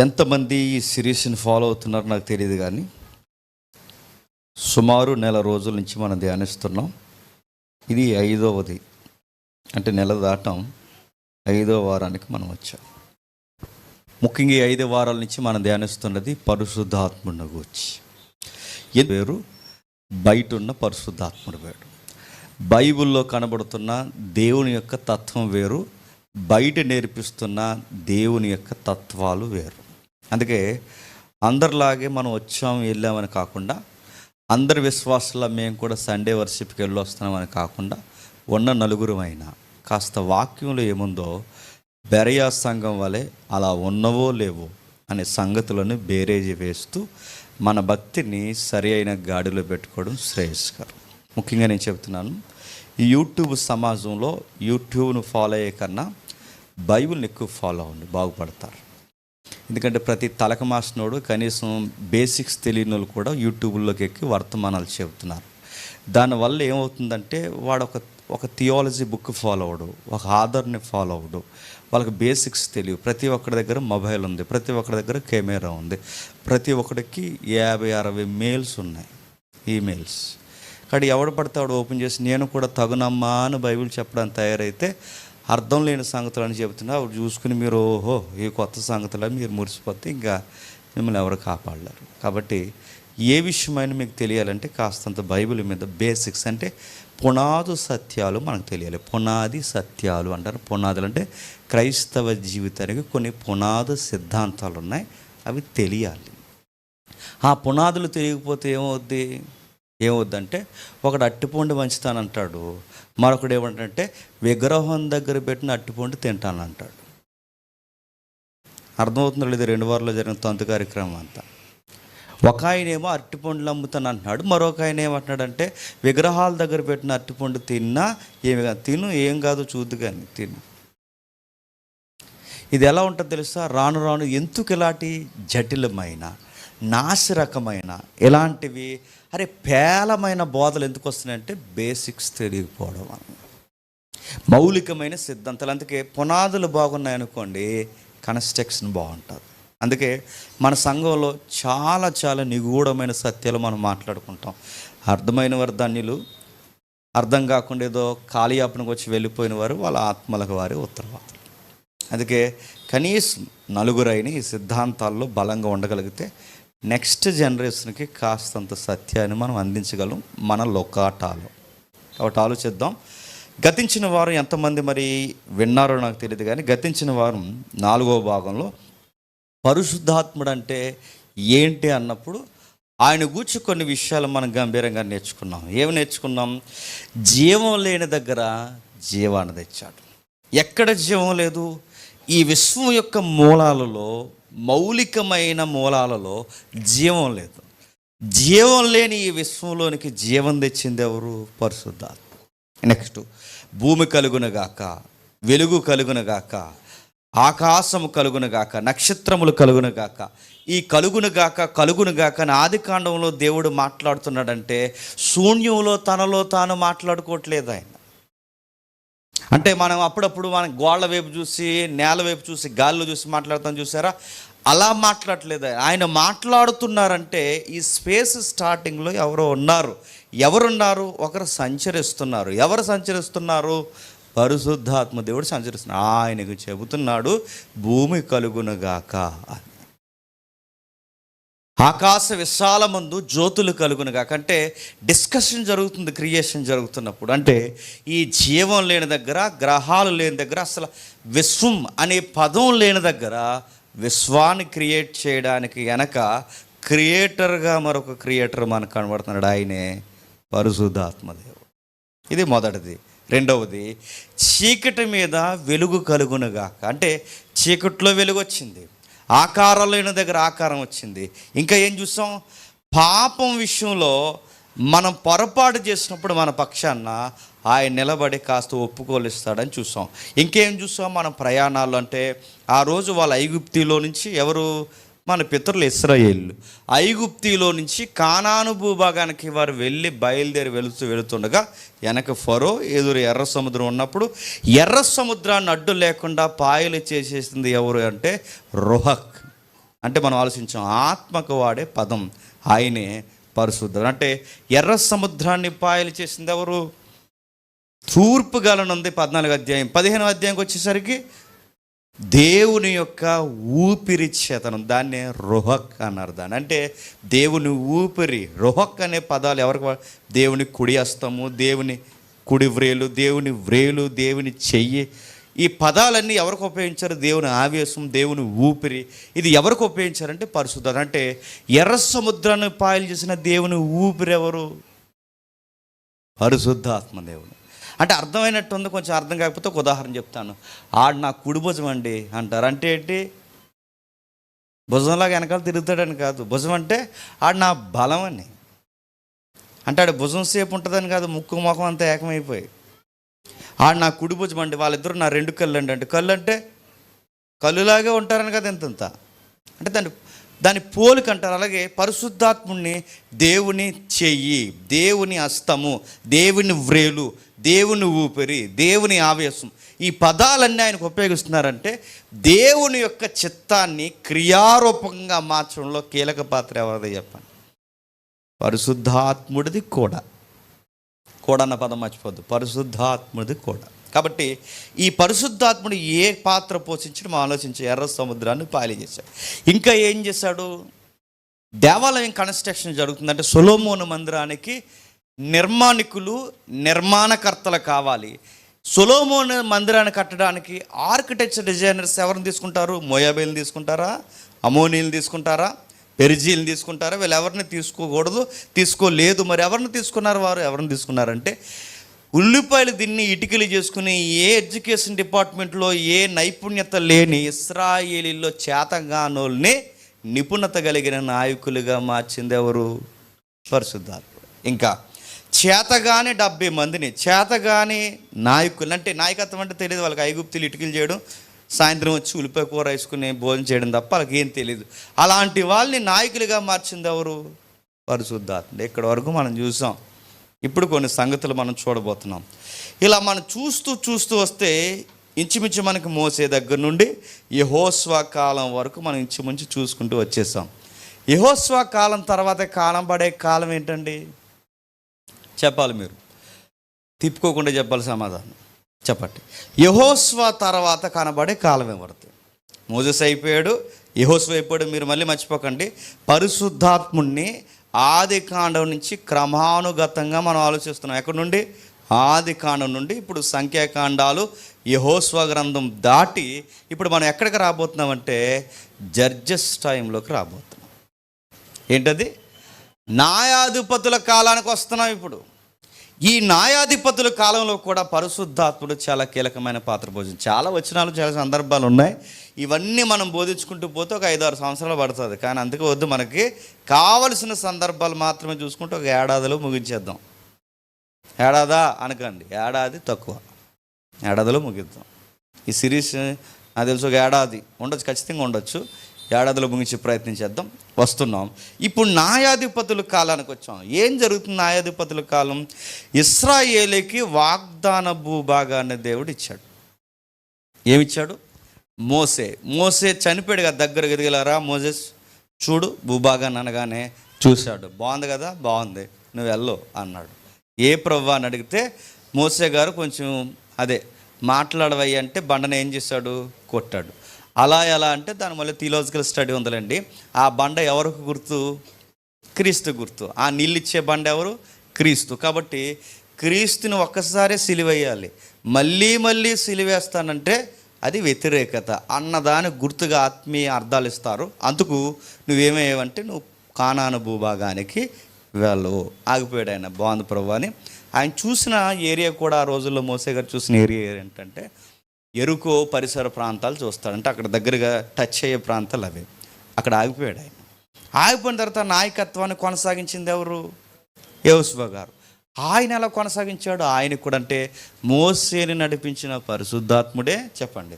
ఎంతమంది ఈ సిరీస్ని ఫాలో అవుతున్నారో నాకు తెలియదు, కానీ సుమారు నెల రోజుల నుంచి మనం ధ్యానిస్తున్నాం. ఇది 5వది, అంటే నెల దాటం 5వ వారానికి మనం వచ్చాం. ముఖ్యంగా 5 వారాల నుంచి మనం ధ్యానిస్తున్నది పరిశుద్ధాత్ముడిని గురించి. వేరు బయట ఉన్న పరిశుద్ధాత్ముడు వేరు. బైబిల్లో కనబడుతున్న దేవుని యొక్క తత్వం వేరు, బయట నేర్పిస్తున్న దేవుని యొక్క తత్వాలు వేరు. అందుకే అందరిలాగే మనం వచ్చాం వెళ్ళామని కాకుండా, అందరి విశ్వాసంలో మేము కూడా సండే వర్షిప్కి వెళ్ళి వస్తున్నామని కాకుండా, ఉన్న నలుగురమైనా కాస్త వాక్యంలో ఏముందో బెరయా సంఘం వలె అలా ఉన్నవో లేవో అనే సంగతులను బేరేజీ వేస్తూ మన భక్తిని సరి అయిన గాడిలో పెట్టుకోవడం శ్రేయస్కరం. ముఖ్యంగా నేను చెప్తున్నాను, ఈ యూట్యూబ్ సమాజంలో యూట్యూబ్ను ఫాలో అయ్యే కన్నా బైబిల్ని ఎక్కువ ఫాలో అవ్వండి, బాగుపడతారు. ఎందుకంటే ప్రతి తలక మాసినోడు కనీసం బేసిక్స్ తెలియని వాళ్ళు కూడా యూట్యూబ్లోకి ఎక్కి వర్తమానాలు చెబుతున్నారు. దానివల్ల ఏమవుతుందంటే వాడు ఒక థియాలజీ బుక్ ఫాలో అవడు, ఒక ఆధార్ని ఫాలో అవడు, వాళ్ళకి బేసిక్స్ తెలియవు. ప్రతి ఒక్కరి దగ్గర మొబైల్ ఉంది, ప్రతి ఒక్కరి దగ్గర కెమెరా ఉంది, ప్రతి ఒక్కడికి 50-60 మెయిల్స్ ఉన్నాయి, ఈమెయిల్స్. కానీ ఎవడు పడితే వాడు ఓపెన్ చేసి నేను కూడా తగునమ్మా అని బైబిల్ చెప్పడానికి తయారైతే అర్థం లేని సంగతులు అని చెబుతున్నా అవి చూసుకుని మీరు ఓహో ఈ కొత్త సంగతులు మీరు మురిసిపోతే ఇంకా మిమ్మల్ని ఎవరు కాపాడలేరు. కాబట్టి ఏ విషయమైనా మీకు తెలియాలంటే కాస్తంత బైబిల్ మీద బేసిక్స్, అంటే పునాదు సత్యాలు మనకు తెలియాలి. పునాది సత్యాలు అంటారు. పునాదులు అంటే క్రైస్తవ జీవితానికి కొన్ని పునాదు సిద్ధాంతాలు ఉన్నాయి, అవి తెలియాలి. ఆ పునాదులు తెలియకపోతే ఏమవుద్దంటే ఒకడు అట్టిపండు మంచుతానంటాడు, మరొకడు ఏమంటే విగ్రహం దగ్గర పెట్టిన అట్టిపండు తింటానంటాడు. అర్థమవుతుందో లేదు? 2 వారాల్లో జరిగిన తంతు కార్యక్రమం అంతా. ఒక ఆయనేమో అరటిపండ్లు అమ్ముతాను అంటున్నాడు, మరొక ఆయన ఏమంటున్నాడంటే విగ్రహాల దగ్గర పెట్టిన అరటిపండు తిన్నా ఏమి కాదు, తిను ఏం కాదు చూద్దు కానీ తిను. ఇది ఎలా ఉంటుందో తెలుసా? రాను రాను ఎందుకు ఇలాంటి జటిలమైన నాసిరకమైన ఇలాంటివి పేలమైన బోధలు ఎందుకు వస్తున్నాయంటే బేసిక్స్ తెలియకపోవడం వల్ల, మౌలికమైన సిద్ధాంతాలు. అందుకే పునాదులు బాగున్నాయనుకోండి, కన్స్ట్రక్షన్ బాగుంటుంది. అందుకే మన సంఘంలో చాలా చాలా నిగూఢమైన సత్యాలు మనం మాట్లాడుకుంటాం. అర్థమైన వారు ధన్యులు, అర్థం కాకుండా ఏదో కాళీయాపనకు వచ్చి వెళ్ళిపోయిన వారు వాళ్ళ ఆత్మలకు వారి ఉత్తరవాదులు. అందుకే కనీసం నలుగురైన ఈ సిద్ధాంతాల్లో బలంగా ఉండగలిగితే నెక్స్ట్ జనరేషన్కి కాస్తంత సత్యాన్ని మనం అందించగలం మన లోకాటాలో. కాబట్టి ఆలోచిద్దాం. గతించిన వారం ఎంతమంది మరి విన్నారో నాకు తెలియదు, కానీ గతించిన వారం 4వ భాగంలో పరిశుద్ధాత్ముడు అంటే ఏంటి అన్నప్పుడు ఆయన గూర్చి కొన్ని విషయాలు మనం గంభీరంగా నేర్చుకున్నాం. ఏమి నేర్చుకున్నాం? జీవం లేని దగ్గర జీవాన్ని తెచ్చాడు. ఎక్కడ జీవం లేదు? ఈ విశ్వం యొక్క మూలాలలో, మౌలికమైన మూలాలలో జీవం లేదు. జీవం లేని ఈ విశ్వంలోనికి జీవం తెచ్చింది ఎవరు? పరిశుద్ధాత్మ. నెక్స్ట్, భూమి కలుగునగాక, వెలుగు కలుగునగాక, ఆకాశము కలుగునగాక, నక్షత్రములు కలుగునగాక. ఈ కలుగునగాక అని ఆదికాండంలో దేవుడు మాట్లాడుతున్నాడంటే శూన్యంలో తనలో తాను మాట్లాడుకోవట్లేదు ఆయన. అంటే మనం అప్పుడప్పుడు మనం గోళ్ళ వైపు చూసి, నేల వైపు చూసి, గాల్లో చూసి మాట్లాడతాం చూసారా? అలా మాట్లాడట్లేదు ఆయన. మాట్లాడుతున్నారంటే ఈ స్పేస్ స్టార్టింగ్లో ఎవరున్నారు? ఒకరు సంచరిస్తున్నారు. ఎవరు సంచరిస్తున్నారు? పరిశుద్ధాత్మ దేవుడు సంచరిస్తున్నాడు. ఆయనకు చెబుతున్నాడు భూమి కలుగునగాక, ఆకాశ విశాలమందు జ్యోతులు కలుగునగాక. అంటే డిస్కషన్ జరుగుతుంది, క్రియేషన్ జరుగుతున్నప్పుడు. అంటే ఈ జీవం లేని దగ్గర, గ్రహాలు లేని దగ్గర, అసలు విశ్వం అనే పదం లేని దగ్గర విశ్వాన్ని క్రియేట్ చేయడానికి వెనక క్రియేటర్గా మరొక క్రియేటర్ మనకు కనబడుతున్నాడు, ఆయనే పరిశుద్ధాత్మ దేవుడు. ఇది మొదటిది. రెండవది, చీకటి మీద వెలుగు కలుగునగాక. అంటే చీకట్లో వెలుగు వచ్చింది, ఆకారం లేని దగ్గర ఆకారం వచ్చింది. ఇంకా ఏం చూసాం? పాపం విషయంలో మనం పొరపాటు చేసినప్పుడు మన పక్షాన ఆయన నిలబడి కాస్త ఒప్పుకోలిస్తాడని చూసాం. ఇంకేం చూసాం? మన ప్రయాణాలు అంటే ఆ రోజు వాళ్ళ ఐగుప్తిలో నుంచి మన పితరులు ఇశ్రాయేలు ఐగుప్తిలో నుంచి కానాను భూభాగానికి వారు బయలుదేరి వెళుతుండగా వెనక ఫరో ఎదురు ఎర్ర సముద్రం ఉన్నప్పుడు ఎర్ర సముద్రాన్ని అడ్డు లేకుండా పాయలు చేసేసింది ఎవరు అంటే రుహక్. అంటే మనం ఆలోచించాం, ఆత్మకు వాడే పదం ఆయనే పరిశుద్ధుడు. అంటే ఎర్ర సముద్రాన్ని పాయలు చేసింది ఎవరు? తూర్పు గాలనుంది 14 అధ్యాయం. 15 అధ్యాయంకి వచ్చేసరికి దేవుని యొక్క ఊపిరి చేతనం, దాన్నే రుహక్ అన్నారు. దాన్ని అంటే దేవుని ఊపిరి. రుహక్ అనే పదాలు ఎవరికి? దేవుని కుడి హస్తము, దేవుని కుడి వ్రేలు, దేవుని వ్రేలు, దేవుని చెయ్యి. ఈ పదాలన్నీ ఎవరికి ఉపయోగించారు? దేవుని ఆవేశం, దేవుని ఊపిరి. ఇది ఎవరికి ఉపయోగించారంటే పరిశుద్ధత. అంటే ఎర్ర సముద్రాన్ని పాయలు చేసిన దేవుని ఊపిరి ఎవరు? పరిశుద్ధాత్మ దేవుడు. అంటే అర్థమైనట్టుంది, కొంచెం అర్థం కాకపోతే ఒక ఉదాహరణ చెప్తాను. ఆడు నా కుడి భుజం అండి అంటారు. అంటే ఏంటి? భుజంలాగా వెనకాల తిరుగుతాడని కాదు. భుజం అంటే ఆడు నా బలం అని. అంటే ఆడు భుజం సేపు ఉంటుందని కాదు, ముక్కు ముఖం అంతా ఏకమైపోయి ఆడు నా కుడి భుజం అండి, వాళ్ళిద్దరూ నా 2 కళ్ళు అండి. అంటే కళ్ళు అంటే కళ్ళులాగే ఉంటారని కదా ఎంతంత. అంటే దాని పోలిక అంటారు. అలాగే పరిశుద్ధాత్ముడిని దేవుని చెయ్యి, దేవుని హస్తము, దేవుని వ్రేలు, దేవుని ఊపిరి, దేవుని ఆవేశం, ఈ పదాలన్నీ ఆయనకు ఉపయోగిస్తున్నారంటే దేవుని యొక్క చిత్తాన్ని క్రియారూపంగా మార్చడంలో కీలక పాత్ర ఎవరిది చెప్పండి? పరిశుద్ధాత్ముడిది కూడా. కూడా అన్న పదం మర్చిపోద్దు, పరిశుద్ధాత్ముడిది కూడా. కాబట్టి ఈ పరిశుద్ధాత్ముడు ఏ పాత్ర పోషించడం ఆలోచించి ఎర్ర సముద్రాన్ని పాయలు చేశాడు. ఇంకా ఏం చేశాడు? దేవాలయం కన్స్ట్రక్షన్ జరుగుతుందంటే సొలొమోను మందిరానికి నిర్మాణకర్తలు కావాలి. సొలొమోను మందిరాన్ని కట్టడానికి ఆర్కిటెక్చర్ డిజైనర్స్ ఎవరిని తీసుకుంటారు? మోయాబీలను తీసుకుంటారా? అమోనీలను తీసుకుంటారా? పెరిజీలను తీసుకుంటారా? వీళ్ళు ఎవరిని తీసుకోకూడదు, తీసుకోలేదు. మరి ఎవరిని తీసుకున్నారు? వారు ఎవరిని తీసుకున్నారంటే ఉల్లిపాయలు దీన్ని ఇటుకలు చేసుకుని ఏ ఎడ్యుకేషన్ డిపార్ట్మెంట్లో ఏ నైపుణ్యత లేని ఇశ్రాయేలీల్లో చేతగానోల్ని నిపుణత కలిగిన నాయకులుగా మార్చింది ఎవరు? పరిశుద్ధాత్ముడు. ఇంకా చేతగాని 70 మందిని, చేతగాని నాయకులు. అంటే నాయకత్వం అంటే తెలియదు వాళ్ళకి. ఐగుప్తులు ఇటుకలు చేయడం, సాయంత్రం వచ్చి ఉల్లిపాయ కూర వేసుకుని భోజనం చేయడం తప్ప వాళ్ళకి ఏం తెలియదు. అలాంటి వాళ్ళని నాయకులుగా మార్చింది ఎవరు? పరిశుద్ధాత్ముడు. ఇక్కడి వరకు మనం చూసాం. ఇప్పుడు కొన్ని సంగతులు మనం చూడబోతున్నాం. ఇలా మనం చూస్తూ వస్తే ఇంచుమించు మనకి మోసే దగ్గర నుండి యెహోషువ కాలం వరకు మనం ఇంచుమించు చూసుకుంటూ వచ్చేసాం. యెహోషువ కాలం తర్వాత పడే కాలం ఏంటండి? చెప్పాలి, మీరు తిప్పుకోకుండా చెప్పాలి సమాధానం. చెప్పండి. యెహోషువ తర్వాత కనబడే కాలం ఎవరిది? మోసెస్ అయిపోయాడు, యెహోషువ అయిపోయాడు. మీరు మళ్ళీ మర్చిపోకండి, పరిశుద్ధాత్ముడిని ఆది కాండం నుంచి క్రమానుగతంగా మనం ఆలోచిస్తున్నాం. ఎక్కడి నుండి? ఆది కాండం నుండి ఇప్పుడు సంఖ్యాకాండాలు, యెహోషువ గ్రంథం దాటి ఇప్పుడు మనం ఎక్కడికి రాబోతున్నామంటే జడ్జెస్ టైంలోకి రాబోతున్నాం. ఏంటది? న్యాయాధిపతుల కాలానికి వస్తున్నాం. ఇప్పుడు ఈ న్యాయాధిపతుల కాలంలో కూడా పరిశుద్ధాత్ముడు చాలా కీలకమైన పాత్ర పోషించాడు. చాలా వచనాలు, చాలా సందర్భాలు ఉన్నాయి. ఇవన్నీ మనం బోధించుకుంటూ పోతే ఒక 5-6 సంవత్సరాలు పడుతుంది. కానీ అందుకే వద్దు, మనకి కావలసిన సందర్భాలు మాత్రమే చూసుకుంటే ఒక ఏడాదిలో ముగించేద్దాం. ఏడాదా అనకండి, ఏడాది తక్కువ, ఏడాదిలో ముగిద్దాం. ఈ సిరీస్ నాకు తెలుసు ఒక ఏడాది ఉండొచ్చు, ఖచ్చితంగా ఉండొచ్చు. ఏడాదిలో ముగించి ప్రయత్నించేద్దాం. వస్తున్నాం. ఇప్పుడు న్యాయాధిపతుల కాలానికి వచ్చాం. ఏం జరుగుతుంది న్యాయాధిపతుల కాలం? ఇశ్రాయేలుకి వాగ్దాన భూభాగాన్ని దేవుడు ఇచ్చాడు. ఏమిచ్చాడు? మోసే చనిపోయాడు కదా, దగ్గరకు ఎదిగలారా మోసెస్ చూడు భూభాగాన్ని అనగానే చూశాడు. బాగుంది కదా, బాగుంది, నువ్వు వెళ్ళు అన్నాడు. ఏ ప్రభువా అని అడిగితే మోసే గారు కొంచెం మాట్లాడవయ్యి అంటే బండను ఏం చేశాడు? కొట్టాడు. అలా ఎలా అంటే దాని మళ్ళీ థియలాజికల్ స్టడీ ఉందండి. ఆ బండ ఎవరికి గుర్తు? క్రీస్తు గుర్తు. ఆ నీళ్ళు ఇచ్చే బండ ఎవరు? క్రీస్తు. కాబట్టి క్రీస్తుని ఒక్కసారి సిలువేయాలి, మళ్ళీ సిలువేస్తానంటే అది వ్యతిరేకత అన్నదాని గుర్తుగా ఆత్మీయ అర్థాలు ఇస్తారు. అందుకు నువ్వేమేవంటే నువ్వు కానాను భూభాగానికి వెళ్ళవు. ఆగిపోయాడు ఆయన. బాగుంది ప్రభు అని ఆయన చూసిన ఏరియా కూడా ఆ రోజుల్లో మోసే గారు చూసిన ఏరియా ఏంటంటే ఎరుకో పరిసర ప్రాంతాలు చూస్తాడంటే అక్కడ దగ్గరగా టచ్ అయ్యే ప్రాంతాలు అవి. అక్కడ ఆగిపోయాడు ఆయన. ఆగిపోయిన తర్వాత నాయకత్వాన్ని కొనసాగించింది ఎవరు? యెహోషువ గారు. ఆయన ఎలా కొనసాగించాడు? ఆయనకు కూడా అంటే మోసేని నడిపించిన పరిశుద్ధాత్ముడే చెప్పండి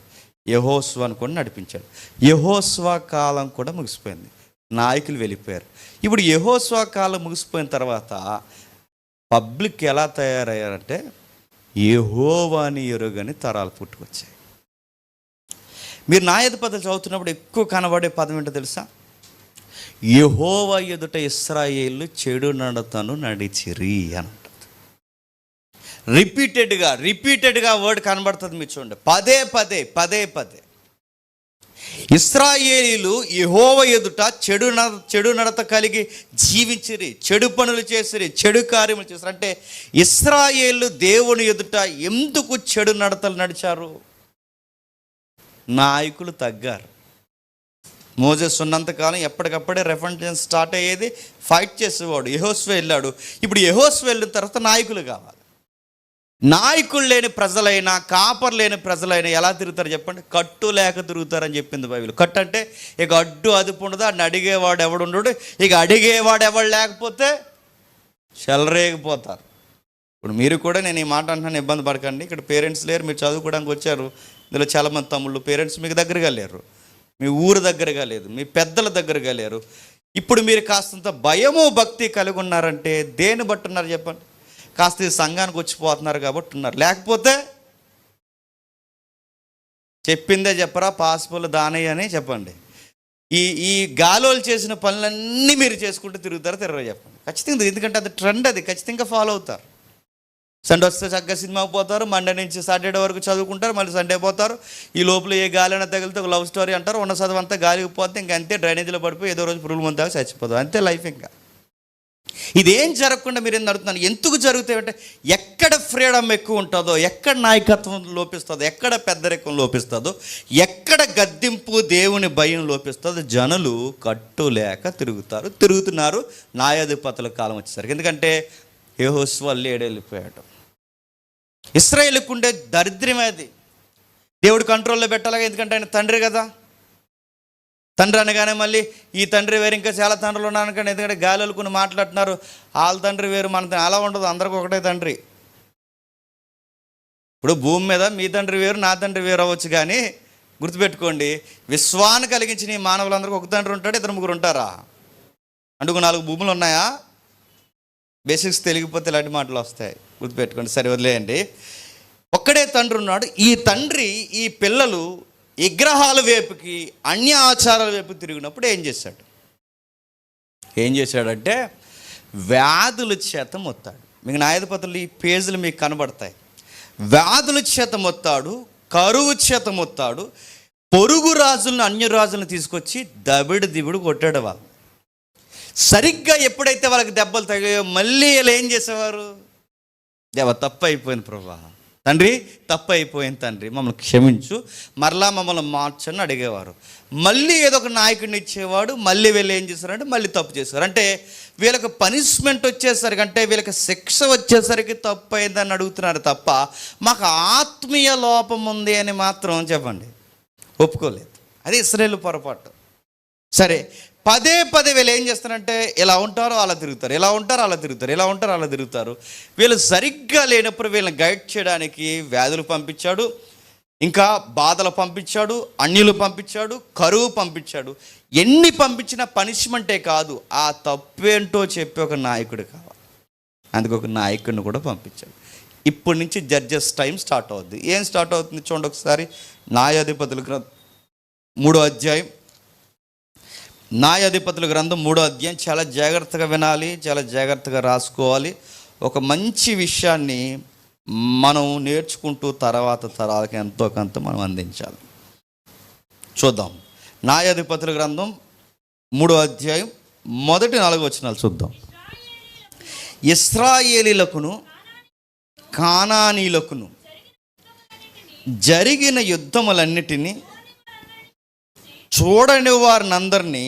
యెహోషువను కూడా నడిపించాడు. యెహోషువ కాలం కూడా ముగిసిపోయింది, నాయకులు వెళ్ళిపోయారు. ఇప్పుడు యెహోషువ కాలం ముగిసిపోయిన తర్వాత పబ్లిక్ ఎలా తయారయ్యారంటే యెహోవాని ఎరుగని తరాలు పుట్టుకొచ్చాయి. మీరు న్యాయాధిపతులు చదువుతున్నప్పుడు ఎక్కువ కనబడే పదం ఏంటో తెలుసా? యెహోవా ఎదుట ఇశ్రాయేలు చెడు నడతను నడిచిరి అని. రిపీటెడ్గా వర్డ్ కనబడుతుంది. మీరు చూడండి, పదే పదే ఇశ్రాయేలీలు యెహోవా ఎదుట చెడు నడత కలిగి జీవించిరి, చెడు పనులు చేసిరి, చెడు కార్యములు చేసిరి. అంటే ఇశ్రాయేలు దేవుని ఎదుట ఎందుకు చెడు నడతలు నడిచారు? నాయకులు తగ్గారు. మోజెస్ ఉన్నంతకాలం ఎప్పటికప్పుడే రెఫరెన్స్ స్టార్ట్ అయ్యేది, ఫైట్ చేసేవాడు. యెహోషువ వెళ్ళాడు. ఇప్పుడు యెహోషువ వెళ్ళిన తర్వాత నాయకులు కావాలి. నాయకులు లేని ప్రజలైనా, కాపర్ లేని ప్రజలైనా ఎలా తిరుగుతారు చెప్పండి? కట్టు లేక తిరుగుతారని చెప్పింది బైబిల్. కట్టు అంటే ఇక అడ్డు అదుపు ఉండదు, అడిని అడిగేవాడు ఎవడు ఉండడు. ఇక అడిగేవాడు ఎవడు లేకపోతే చెలరేగిపోతారు. ఇప్పుడు మీరు కూడా, నేను ఈ మాట అంటున్నాను, ఇబ్బంది పడకండి. ఇక్కడ పేరెంట్స్ లేరు, మీరు చదువుకోవడానికి వచ్చారు. ఇందులో చాలామంది తమ్ముళ్ళు పేరెంట్స్ మీకు దగ్గరగా లేరు, మీ ఊరు దగ్గరగా లేదు, మీ పెద్దల దగ్గరగా లేరు. ఇప్పుడు మీరు కాస్తంత భయము భక్తి కలిగి ఉన్నారంటే దేన్ని బట్టి ఉన్నారు చెప్పండి? కాస్త ఈ సంఘానికి వచ్చిపోతున్నారు కాబట్టి ఉన్నారు. లేకపోతే చెప్పిందే చెప్పరా, పాసిబుల్ దానయ్య అని చెప్పండి. ఈ గాలోలు చేసిన పనులన్నీ మీరు చేసుకుంటూ తిరగరా చెప్పండి? ఖచ్చితంగా. ఎందుకంటే అది ట్రెండ్, అది ఖచ్చితంగా ఫాలో అవుతారు. సండే వస్తే చక్కగా సినిమాకి పోతారు, మండే నుంచి సాటర్డే వరకు చదువుకుంటారు, మళ్ళీ సండే పోతారు. ఈ లోపల ఏ గాలి అయినా తగిలితే ఒక లవ్ స్టోరీ అంటారు, ఉన్న చదువు అంతా గాలికి పోతే ఇంకా అంతే, డ్రైనేజీలో పడిపోయి ఏదో రోజు పురుగుల మందు చచ్చిపోతారు, అంతే లైఫ్. ఇంకా ఇదేం జరగకుండా మీరు ఏం నడుతున్నారు? ఎందుకు జరుగుతాయంటే ఎక్కడ ఫ్రీడమ్ ఎక్కువ ఉంటుందో, ఎక్కడ నాయకత్వం లోపిస్తుందో, ఎక్కడ పెద్దరికం లోపిస్తుందో, ఎక్కడ గద్దింపు దేవుని భయం లోపిస్తుందో జనులు కట్టు లేక తిరుగుతున్నారు. న్యాయాధిపతుల కాలం వచ్చేసరికి. ఎందుకంటే యెహోషువ వెళ్ళిపోయాడు. ఇశ్రాయేలుకు ఉండే దరిద్రమే అది. దేవుడు కంట్రోల్లో పెట్టాలి, ఎందుకంటే ఆయన తండ్రి కదా. తండ్రి అనగానే మళ్ళీ ఈ తండ్రి వేరు, ఇంకా చాలా తండ్రులు ఉన్నాను కానీ, ఎందుకంటే గాలిలు కొన్ని మాట్లాడుతున్నారు, వాళ్ళ తండ్రి వేరు మన అలా ఉండదు, అందరికీ ఒకటే తండ్రి. ఇప్పుడు భూమి మీద మీ తండ్రి వేరు, నా తండ్రి వేరు అవ్వచ్చు, కానీ గుర్తుపెట్టుకోండి, విశ్వాన్ని కలిగించిన ఈ మానవులందరికీ ఒక తండ్రి ఉంటాడు, ఇద్దరు ముగ్గురు ఉంటారా? అందుకు 4 భూములు ఉన్నాయా? బేసిక్స్ తెలియకపోతే ఇలాంటి మాటలు వస్తాయి, గుర్తుపెట్టుకోండి. సరే వదిలేయండి. ఒక్కడే తండ్రి ఉన్నాడు. ఈ తండ్రి ఈ పిల్లలు విగ్రహాల వైపుకి, అన్య ఆచారాల వైపు తిరిగినప్పుడు ఏం చేశాడంటే వ్యాధుల చేత మొత్తాడు. మీకు న్యాయాధిపతులు ఈ పేజీలు మీకు కనబడతాయి. వ్యాధుల చేత మొత్తాడు, కరువు చేత మొత్తాడు, పొరుగు రాజులను, అన్య రాజులను తీసుకొచ్చి దిబిడు కొట్టాడు. వాళ్ళు సరిగ్గా ఎప్పుడైతే వాళ్ళకి దెబ్బలు తగిలాయో మళ్ళీ వీళ్ళు ఏం చేసేవారు? దేవా, తప్పు అయిపోయింది ప్రభా, తండ్రి తప్పు అయిపోయింది తండ్రి, మమ్మల్ని క్షమించు, మరలా మమ్మల్ని మార్చని అడిగేవారు. మళ్ళీ ఏదో ఒక నాయకుడిని ఇచ్చేవాడు. మళ్ళీ వీళ్ళు ఏం చేశారంటే మళ్ళీ తప్పు చేశారు. అంటే వీళ్ళకి పనిష్మెంట్ వచ్చేసరికి, అంటే వీళ్ళకి శిక్ష వచ్చేసరికి తప్పు అయిందని అడుగుతున్నారు తప్ప మాకు ఆత్మీయ లోపం ఉంది అని మాత్రం చెప్పండి ఒప్పుకోలేదు. అది ఇశ్రాయేలు పొరపాటు. సరే, పదే వీళ్ళు ఏం చేస్తారంటే ఇలా ఉంటారో అలా తిరుగుతారు, ఇలా ఉంటారో అలా తిరుగుతారు, ఇలా ఉంటారో అలా తిరుగుతారు. వీళ్ళు సరిగ్గా లేనప్పుడు వీళ్ళని గైడ్ చేయడానికి వ్యాధులు పంపించాడు, ఇంకా బాధలు పంపించాడు, అన్యులు పంపించాడు, కరువు పంపించాడు. ఎన్ని పంపించినా పనిష్మెంటే కాదు, ఆ తప్పేంటో చెప్పి ఒక నాయకుడు కావాలి. అందుకు ఒక నాయకుడిని కూడా పంపించాడు. ఇప్పటి నుంచి జడ్జెస్ టైం స్టార్ట్ అవుద్ది. ఏం స్టార్ట్ అవుతుంది చూడండి ఒకసారి. న్యాయాధిపతుల గ్రంథం 3వ అధ్యాయం. న్యాయాధిపతుల గ్రంథం 3వ అధ్యాయం. చాలా జాగ్రత్తగా వినాలి, చాలా జాగ్రత్తగా రాసుకోవాలి. ఒక మంచి విషయాన్ని మనం నేర్చుకుంటూ తర్వాత తరాలకి ఎంతో కొంత మనం అందించాలి. చూద్దాం. న్యాయాధిపతుల గ్రంథం 3వ అధ్యాయం మొదటి 4 వచనాలు చూద్దాం. ఇశ్రాయేలీలకును కానానీయులకును జరిగిన యుద్ధములన్నిటినీ చూడని వారినందరినీ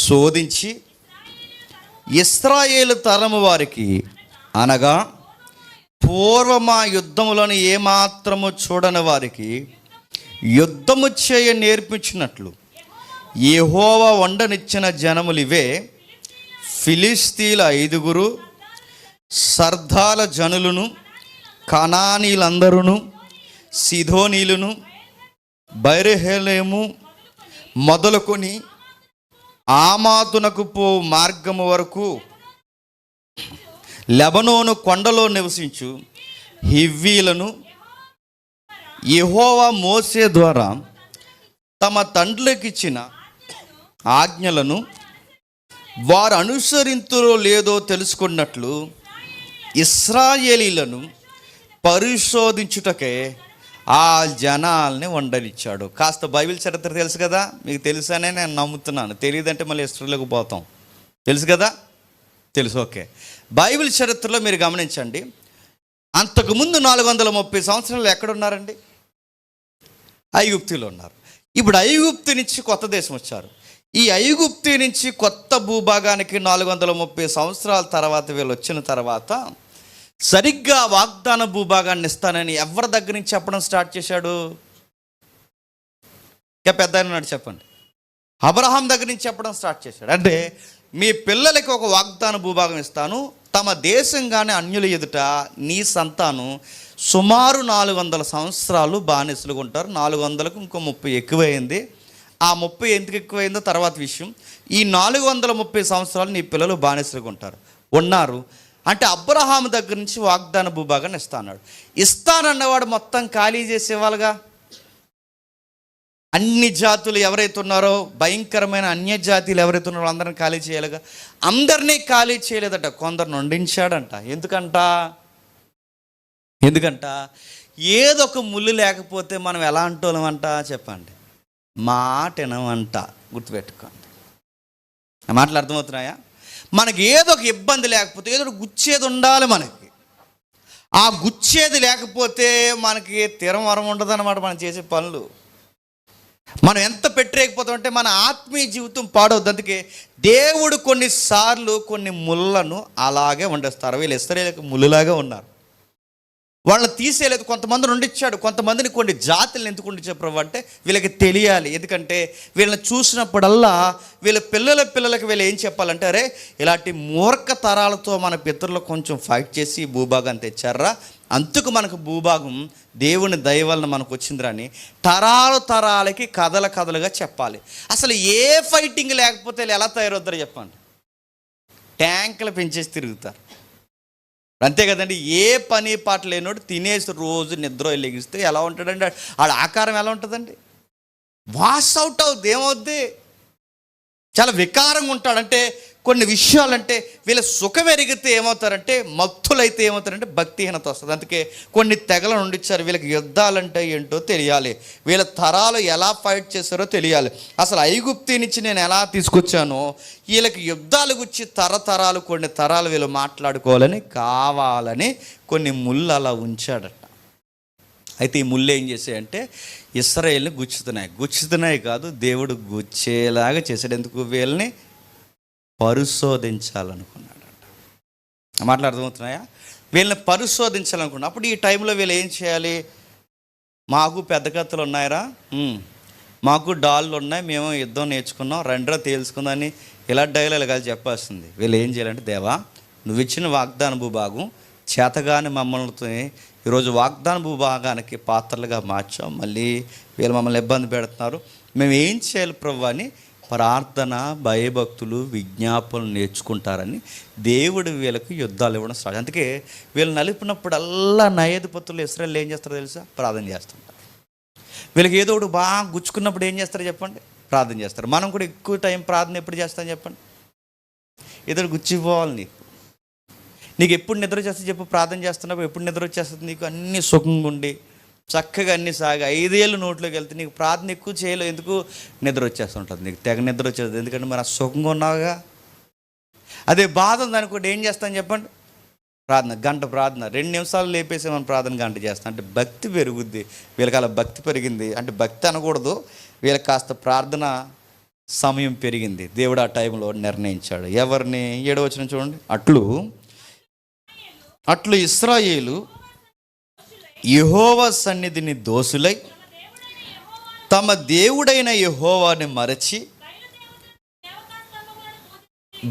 శోధించి ఇశ్రాయేలు తరము వారికి, అనగా పూర్వమా యుద్ధములను ఏమాత్రము చూడని వారికి యుద్ధము చేయ నేర్పించినట్లు యెహోవా వండనిచ్చిన జనములు ఇవే: ఫిలిస్తీల 5, సర్దాల జనులను, కనానీలందరూ, సిదోనీలును, బైరహేలేము మొదలుకొని ఆమాతునకు పో మార్గము వరకు లెబనోను కొండలో నివసించు హివ్వీలను యెహోవా మోసే ద్వారా తమ తండ్రులకు ఇచ్చిన ఆజ్ఞలను వారు అనుసరింతురో లేదో తెలుసుకున్నట్లు ఇశ్రాయేలీలను పరిశోధించుటకే ఆ జనాల్ని వండనిచ్చాడు. కాస్త బైబిల్ చరిత్ర తెలుసు కదా మీకు, తెలుసనే నేను నమ్ముతున్నాను. తెలియదంటే మళ్ళీ హిస్టరీలోకి పోతాం. తెలుసు కదా, తెలుసు, ఓకే. బైబిల్ చరిత్రలో మీరు గమనించండి, అంతకుముందు 430 సంవత్సరాలు ఎక్కడున్నారండి? ఐగుప్తులో ఉన్నారు. ఇప్పుడు ఐగుప్తు నుంచి కొత్త దేశం వచ్చారు. ఈ ఐగుప్తు నుంచి కొత్త భూభాగానికి 430 సంవత్సరాల తర్వాత వీళ్ళు వచ్చిన తర్వాత సరిగ్గా వాగ్దాన భూభాగాన్ని ఇస్తానని ఎవరి దగ్గర నుంచి చెప్పడం స్టార్ట్ చేశాడు? ఇంకా పెద్ద ఆయన చెప్పండి. అబ్రహాం దగ్గర నుంచి చెప్పడం స్టార్ట్ చేశాడు. అంటే మీ పిల్లలకి ఒక వాగ్దాన భూభాగం ఇస్తాను, తమ దేశంగానే అన్యుల ఎదుట నీ సంతానం సుమారు 400 సంవత్సరాలు బానిసలుగా ఉంటారు. 400కు ఇంకో 30 ఎక్కువైంది. ఆ 30 ఎందుకు ఎక్కువైందో తర్వాత విషయం. ఈ 430 సంవత్సరాలు నీ పిల్లలు బానిసలుగా ఉన్నారు. అంటే అబ్రహాము దగ్గర నుంచి వాగ్దాన భూభాగాన్ని ఇస్తానన్నవాడు మొత్తం ఖాళీ చేసి ఇవ్వాలిగా. అన్ని జాతులు ఎవరైతే ఉన్నారో, భయంకరమైన అన్య జాతీయులు ఎవరైతే ఉన్నారో అందరిని ఖాళీ చేయాలిగా. అందరినీ ఖాళీ చేయలేదట, కొందరిని వండించాడంట. ఎందుకంట ఏదో ఒక ముళ్ళు లేకపోతే మనం ఎలా అంటోళ్ళమంట చెప్పండి, మాట వినమంట. గుర్తుపెట్టుకోండి, ఆ మాటలు అర్థమవుతున్నాయా? మనకి ఏదో ఒక ఇబ్బంది లేకపోతే ఏదో ఒక గుచ్చేది ఉండాలి మనకి. ఆ గుచ్చేది లేకపోతే మనకి తిరమరం ఉండదు అన్నమాట. మనం చేసే పనులు మనం ఎంత పెట్టలేకపోతామంటే మన ఆత్మీయ జీవితం పాడవద్దు. అందుకే దేవుడు కొన్నిసార్లు కొన్ని ముళ్ళను అలాగే వండేస్తారు. వీళ్ళు ఇశ్రాయేలుకు ముళ్ళులాగా ఉన్నారు, వాళ్ళని తీసేయలేదు. కొంతమందిని వండిచ్చాడు, కొంతమందిని కొన్ని జాతులను ఎందుకు వండించాడు ప్రభు అంటే వీళ్ళకి తెలియాలి. ఎందుకంటే వీళ్ళని చూసినప్పుడల్లా వీళ్ళ పిల్లలకి వీళ్ళు ఏం చెప్పాలంటే, అరే ఇలాంటి మూర్ఖ తరాలతో మన పితరులు కొంచెం ఫైట్ చేసి ఈ భూభాగాన్ని తెచ్చారా, అందుకు మనకు భూభాగం దేవుని దయ వలన మనకు వచ్చిందిరా అని తరాలకి కథలుగా చెప్పాలి. అసలు ఏ ఫైటింగ్ లేకపోతే వీళ్ళు ఎలా తయారవుతారో చెప్పండి. ట్యాంకులు పెంచేసి తిరుగుతారు, అంతే కదండి. ఏ పని పాట లేనోడు తినేసి రోజు నిద్ర లెగిస్తే ఎలా ఉంటాడండి? ఆడ ఆకారం ఎలా ఉంటుందండి? వాష్ అవుట్ అవుద్ది, ఏమవుద్ది? చాలా వికారంగా ఉంటాడంటే కొన్ని విషయాలంటే వీళ్ళ సుఖం ఎరిగితే ఏమవుతారంటే, మత్తులైతే ఏమవుతారంటే భక్తిహీనత వస్తుంది. అందుకే కొన్ని తెగలను ఉండిచ్చారు. వీళ్ళకి యుద్ధాలంటే ఏంటో తెలియాలి, వీళ్ళ తరాలు ఎలా ఫైట్ చేశారో తెలియాలి. అసలు ఐగుప్తు నుంచి నేను ఎలా తీసుకొచ్చానో వీళ్ళకి యుద్ధాలు గురించి తరతరాలు కొన్ని తరాలు వీళ్ళు మాట్లాడుకోవాలని కావాలని కొన్ని ముళ్ళు అలా ఉంచాడట. అయితే ఈ ముళ్ళు ఏం చేసాయంటే ఇశ్రాయేల్ని గుచ్చుతున్నాయి కాదు, దేవుడు గుచ్చేలాగా చేశాడు. ఎందుకు? వీళ్ళని పరిశోధించాలనుకున్నాడట. మాటలు అర్థమవుతున్నాయా? వీళ్ళని పరిశోధించాలనుకున్నా. అప్పుడు ఈ టైంలో వీళ్ళు ఏం చేయాలి? మాకు పెద్ద కత్తులు ఉన్నాయరా, మాకు డాళ్ళు ఉన్నాయి, మేము యుద్ధం నేర్చుకున్నాం, రండిరా తేల్చుకుందని ఇలా డైలాగ్ కలిసి చెప్పాల్సింది. వీళ్ళు ఏం చేయాలంటే, దేవా నువ్వు ఇచ్చిన వాగ్దాన భూభాగం చేతగాని మమ్మల్ని ఈరోజు వాగ్దాన భూభాగానికి పాత్రలుగా మార్చాం, మళ్ళీ వీళ్ళు మమ్మల్ని ఇబ్బంది పెడుతున్నారు, మేము ఏం చేయాలి ప్రభు అని ప్రార్థన, భయభక్తులు, విజ్ఞాపనలు నేర్చుకుంటారని దేవుడు వీళ్ళకి యుద్ధాలు ఇవ్వడం స్టార్ట్. అందుకే వీళ్ళు నలిపినప్పుడల్లా నయోధిపతులు ఇశ్రాయేలు ఏం చేస్తారో తెలుసా? ప్రార్థన చేస్తుంటారు. వీళ్ళకి ఏదో ఒకటి బాగా గుచ్చుకున్నప్పుడు ఏం చేస్తారో చెప్పండి? ప్రార్థన చేస్తారు. మనం కూడా ఎక్కువ టైం ప్రార్థన ఎప్పుడు చేస్తాం చెప్పండి? ఏదో గుచ్చిపోవాలి నీకు ఎప్పుడు నిద్ర చేస్తే చెప్పు? ప్రార్థన చేస్తున్నప్పుడు ఎప్పుడు నిద్ర వచ్చేస్తుంది నీకు? అన్నీ సుఖంగా ఉండి చక్కగా అన్నీ సాగి 5 ఏళ్ళు నోట్లోకి వెళ్తే నీకు ప్రార్థన ఎక్కువ చేయలేవు. ఎందుకు? నిద్ర వచ్చేస్తుంటుంది, నీకు తెగ నిద్ర వచ్చేస్తుంది. ఎందుకంటే మరి ఆ సుఖంగా ఉన్నావుగా. అదే బాధ ఉందనుకోండి, ఏం చేస్తాను చెప్పండి? ప్రార్థన, గంట ప్రార్థన, 2 నిమిషాలు లేపేసి మనం ప్రార్థన గంట చేస్తాం. అంటే భక్తి పెరుగుద్ది. వీళ్ళకి అలా భక్తి పెరిగింది. అంటే భక్తి అనకూడదు, వీళ్ళకి కాస్త ప్రార్థన సమయం పెరిగింది. దేవుడు ఆ టైంలో నిర్ణయించాడు. ఎవరిని? 7వ వచనం చూడండి. అట్లు ఇశ్రాయేలు యెహోవా సన్నిధిని దోసులై తమ దేవుడైన యెహోవాని మరచి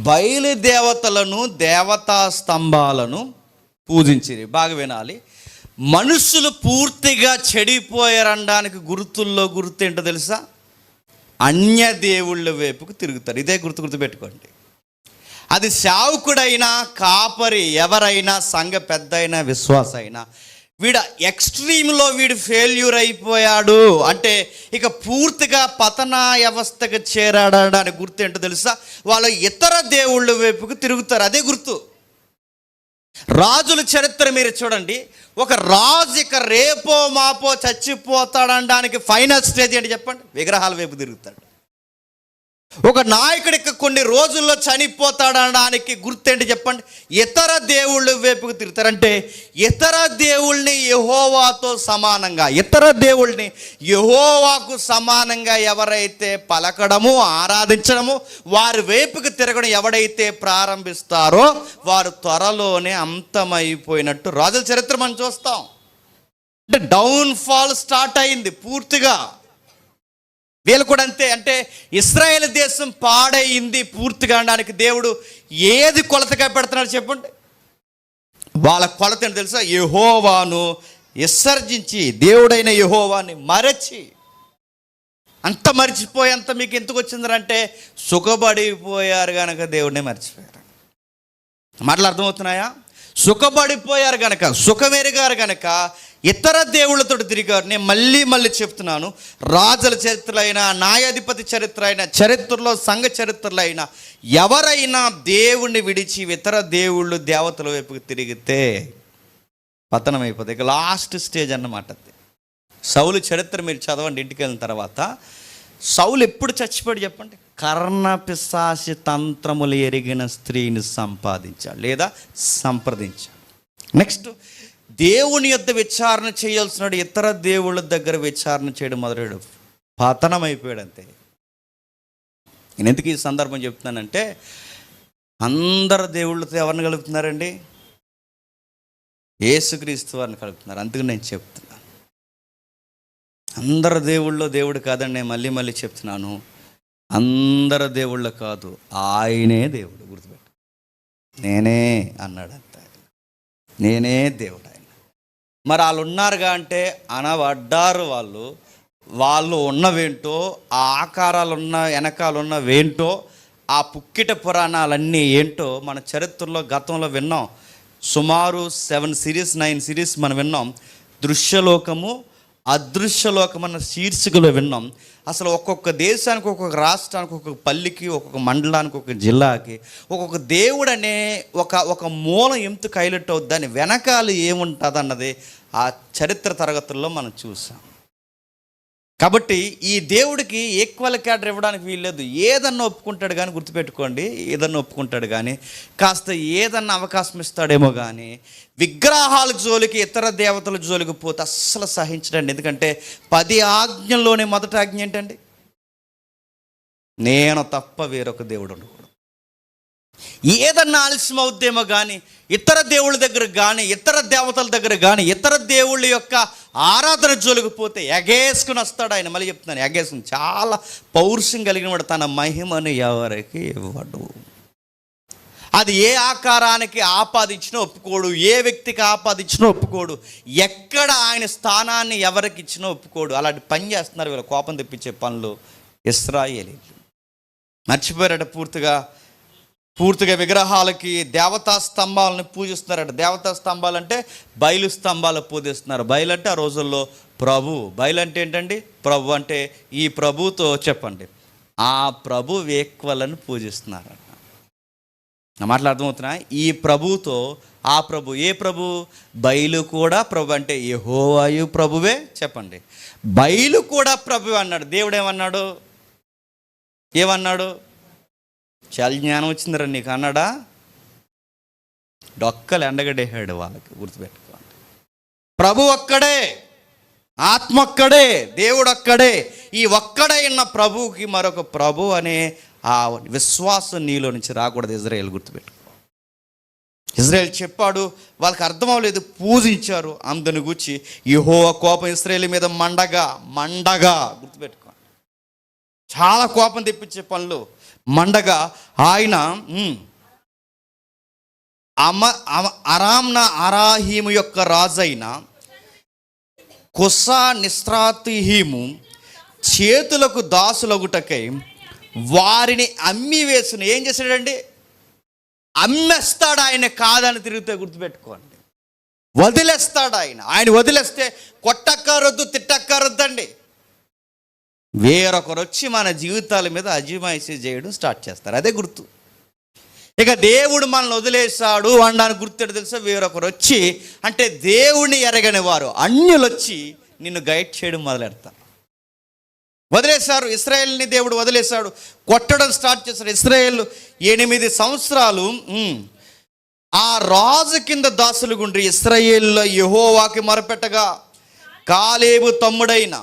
బయలుదేవతలను, దేవతా స్తంభాలను పూజించిరి. బాగా వినాలి. మనుషులు పూర్తిగా చెడిపోయారనడానికి గుర్తు ఏంటో తెలుసా? అన్య దేవుళ్ళ వైపుకు తిరుగుతారు. ఇదే గుర్తుపెట్టుకోండి. అది సేవకుడైనా, కాపరి, ఎవరైనా, సంఘ పెద్ద అయినా, విశ్వాస అయినా, వీడు ఎక్స్ట్రీమ్లో వీడు ఫెయిల్యూర్ అయిపోయాడు అంటే ఇక పూర్తిగా పతన వ్యవస్థకు చేరాడడానికి గుర్తు ఏంటో తెలుసా? వాళ్ళు ఇతర దేవుళ్ళ వైపుకు తిరుగుతారు. అదే గుర్తు. రాజుల చరిత్ర మీరు చూడండి. ఒక రాజు ఇక రేపో మాపో చచ్చిపోతాడనడానికి ఫైనల్ స్టేజ్ ఏంటి చెప్పండి? విగ్రహాల వైపు తిరుగుతాడు. ఒక నాయకుడికి కొన్ని రోజుల్లో చనిపోతాడనడానికి గుర్తేంటి చెప్పండి? ఇతర దేవుళ్ళ వైపుకు తిరుగుతారంటే ఇతర దేవుళ్ళని యెహోవాతో సమానంగా, ఇతర దేవుళ్ళని యెహోవాకు సమానంగా ఎవరైతే పలకడము ఆరాధించడము వారి వైపుకు తిరగడం ఎవడైతే ప్రారంభిస్తారో వారు త్వరలోనే అంతమైపోయినట్టు రాజుల చరిత్ర మనం చూస్తాం. అంటే డౌన్ఫాల్ స్టార్ట్ అయింది పూర్తిగా. వీళ్ళు కూడా అంతే. అంటే ఇశ్రాయేల్ దేశం పాడైంది పూర్తిగా అనడానికి దేవుడు ఏది కొలతగా పెడుతున్నాడు చెప్పండి? వాళ్ళ కొలత ఏంటి తెలుసా? యెహోవాను విసర్జించి దేవుడైన యెహోవాని మరచి. అంత మర్చిపోయేంత మీకు ఎందుకు వచ్చిందంటే సుఖపడిపోయారు కనుక దేవుడిని మర్చిపోయారు. మాటలు అర్థమవుతున్నాయా? సుఖపడిపోయారు కనుక, సుఖమెరిగారు కనుక ఇతర దేవుళ్ళతో తిరిగారు. నేను మళ్ళీ చెప్తున్నాను, రాజుల చరిత్రలో అయినా, న్యాయాధిపతి చరిత్ర అయినా, చరిత్రలో సంఘ చరిత్రలో అయినా ఎవరైనా దేవుణ్ణి విడిచి ఇతర దేవుళ్ళు దేవతల వైపుకి తిరిగితే పతనం అయిపోతుంది. ఇక లాస్ట్ స్టేజ్ అన్నమాట. సౌలు చరిత్ర మీరు చదవండి ఇంటికి వెళ్ళిన తర్వాత. సౌలు ఎప్పుడు చచ్చిపోయాడు చెప్పండి? కర్ణపిశాచి తంత్రములు ఎరిగిన స్త్రీని సంపాదించాడు లేదా సంప్రదించాడు. నెక్స్ట్ దేవుని యొద్ద విచారణ చేయాల్సిన ఇతర దేవుళ్ళ దగ్గర విచారణ చేయడం మొదలెడు. పతనం అయిపోయాడు అంతే. నేను ఎందుకు ఈ సందర్భం చెప్తున్నానంటే అందరు దేవుళ్ళతో ఎవరిని కలుపుతున్నారండి? యేసుక్రీస్తు వారిని కలుపుతున్నారు. అందుకు నేను చెప్తున్నాను, అందరు దేవుళ్ళో దేవుడు కాదని నేను మళ్ళీ చెప్తున్నాను. అందరు దేవుళ్ళ కాదు, ఆయనే దేవుడు. గుర్తుపెట్టు. నేనే అన్నాడు అంతే. నేనే దేవుడు ఆయన. మరి వాళ్ళు ఉన్నారుగా అంటే అనబడ్డారు. వాళ్ళు ఉన్నవేంటో, ఆ ఆకారాలు ఉన్న వెనకాలన్నవేంటో, ఆ పుక్కిట పురాణాలన్నీ ఏంటో మన చరిత్రలో గతంలో విన్నాం. సుమారు 7 సిరీస్ 9 సిరీస్ మనం విన్నాం. దృశ్యలోకము అదృశ్యలోకం అన్న శీర్షికలో విన్నాం. అసలు ఒక్కొక్క దేశానికి, ఒక్కొక్క రాష్ట్రానికి, ఒక్కొక్క పల్లికి, ఒక్కొక్క మండలానికి, ఒక్కొక్క జిల్లాకి ఒక్కొక్క దేవుడు అనే ఒక మూలం ఎందుకు హైలైట్ అవుద్ది, దాని వెనకాల ఏముంటుంది అన్నది ఆ చరిత్ర తరగతుల్లో మనం చూసాం. కాబట్టి ఈ దేవుడికి ఈక్వల్ క్యాడర్ ఇవ్వడానికి వీల్లేదు. ఏదన్నా ఒప్పుకుంటాడు కానీ, గుర్తుపెట్టుకోండి, ఏదన్నా ఒప్పుకుంటాడు కానీ, కాస్త ఏదన్నా అవకాశం ఇస్తాడేమో కానీ విగ్రహాల జోలికి, ఇతర దేవతల జోలికి పోతే అస్సలు సహించడండి. ఎందుకంటే 10 ఆజ్ఞల్లోనే మొదటి ఆజ్ఞ ఏంటండి? నేను తప్ప వేరొక దేవుడు ఉండకూడదు. ఏదన్నా ఆలస్యం అవుద్దేమో కానీ ఇతర దేవుళ్ళ దగ్గర కానీ, ఇతర దేవతల దగ్గర కానీ, ఇతర దేవుళ్ళ యొక్క ఆరాధన జోలికి పోతే ఎగేసుకుని వస్తాడు ఆయన. మళ్ళీ చెప్తున్నాను, ఎగేసుకుని. చాలా పౌరుషం కలిగిన వాడు. తన మహిమను ఎవరికి ఇవ్వడు. అది ఏ ఆకారానికి ఆపాదించినా ఒప్పుకోడు, ఏ వ్యక్తికి ఆపాదించినా ఒప్పుకోడు, ఎక్కడ ఆయన స్థానాన్ని ఎవరికి ఇచ్చినా ఒప్పుకోడు. అలాంటి పని చేస్తున్నారు వీళ్ళు, కోపం తెప్పించే పనులు ఇశ్రాయేలీయులు. మర్చిపోయారట పూర్తిగా విగ్రహాలకి, దేవతా స్తంభాలను పూజిస్తున్నారట. దేవతా స్తంభాలు అంటే బయలు స్తంభాలు పూజిస్తున్నారు. బయలు అంటే ఆ రోజుల్లో ప్రభు. బయలు అంటే ఏంటండి? ప్రభు. అంటే ఈ ప్రభుతో చెప్పండి, ఆ ప్రభు వేక్వలను పూజిస్తున్నారట. నా మాటలు అర్థమవుతున్నా? ఈ ప్రభుతో ఆ ప్రభు. ఏ ప్రభు? బయలు కూడా ప్రభు. అంటే యెహోవాయు ప్రభువే. చెప్పండి, బయలు కూడా ప్రభు అన్నాడు. దేవుడు ఏమన్నాడు? చాలా జ్ఞానం వచ్చిందిరా నీకు అన్నాడా? డొక్కలు ఎండగడేసాడు వాళ్ళకి. గుర్తుపెట్టుకోండి, ప్రభు ఒక్కడే, ఆత్మ ఒక్కడే, దేవుడు ఒక్కడే. ఈ ఒక్కడైన ప్రభువుకి మరొక ప్రభు అనే ఆ విశ్వాసం నీలో నుంచి రాకూడదు. ఇజ్రాయేల్ గుర్తుపెట్టుకో. ఇజ్రాయేల్ చెప్పాడు, వాళ్ళకి అర్థం అవ్వలేదు, పూజించారు. అందుని గురించి యెహోవా కోపం ఇశ్రాయేలు మీద మండగా గుర్తుపెట్టుకో. చాలా కోపం తెప్పించే పనులు మండగా ఆయన అరాహీము యొక్క రాజైన కుసా నిస్రాతిహీము చేతులకు దాసులగుటకై వారిని అమ్మివేసిన. ఏం చేశాడండి? అమ్మేస్తాడు ఆయన, కాదని తిరిగితే. గుర్తుపెట్టుకోండి, వదిలేస్తాడు. ఆయన వదిలేస్తే కొట్టక్కరొద్దు, తిట్టక్కరొద్దండి. వేరొకరు వచ్చి మన జీవితాల మీద అజమాయిషీ చేయడం స్టార్ట్ చేస్తారు. అదే గుర్తు. ఇక దేవుడు మనల్ని వదిలేశాడు అనడానికి గుర్తు తెలుసా? వేరొకరు వచ్చి, అంటే దేవుడిని ఎరగని వారు, అన్యులు వచ్చి నిన్ను గైడ్ చేయడం మొదలెడతారు. వదిలేశారు ఇశ్రాయేలుని, దేవుడు వదిలేశాడు, కొట్టడం స్టార్ట్ చేశాడు. ఇశ్రాయేలు 8 సంవత్సరాలు ఆ రాజు కింద దాసులు గుండ్రి ఇశ్రాయేలులో యెహోవాకి మొరపెట్టగా, కాలేబు తమ్ముడైన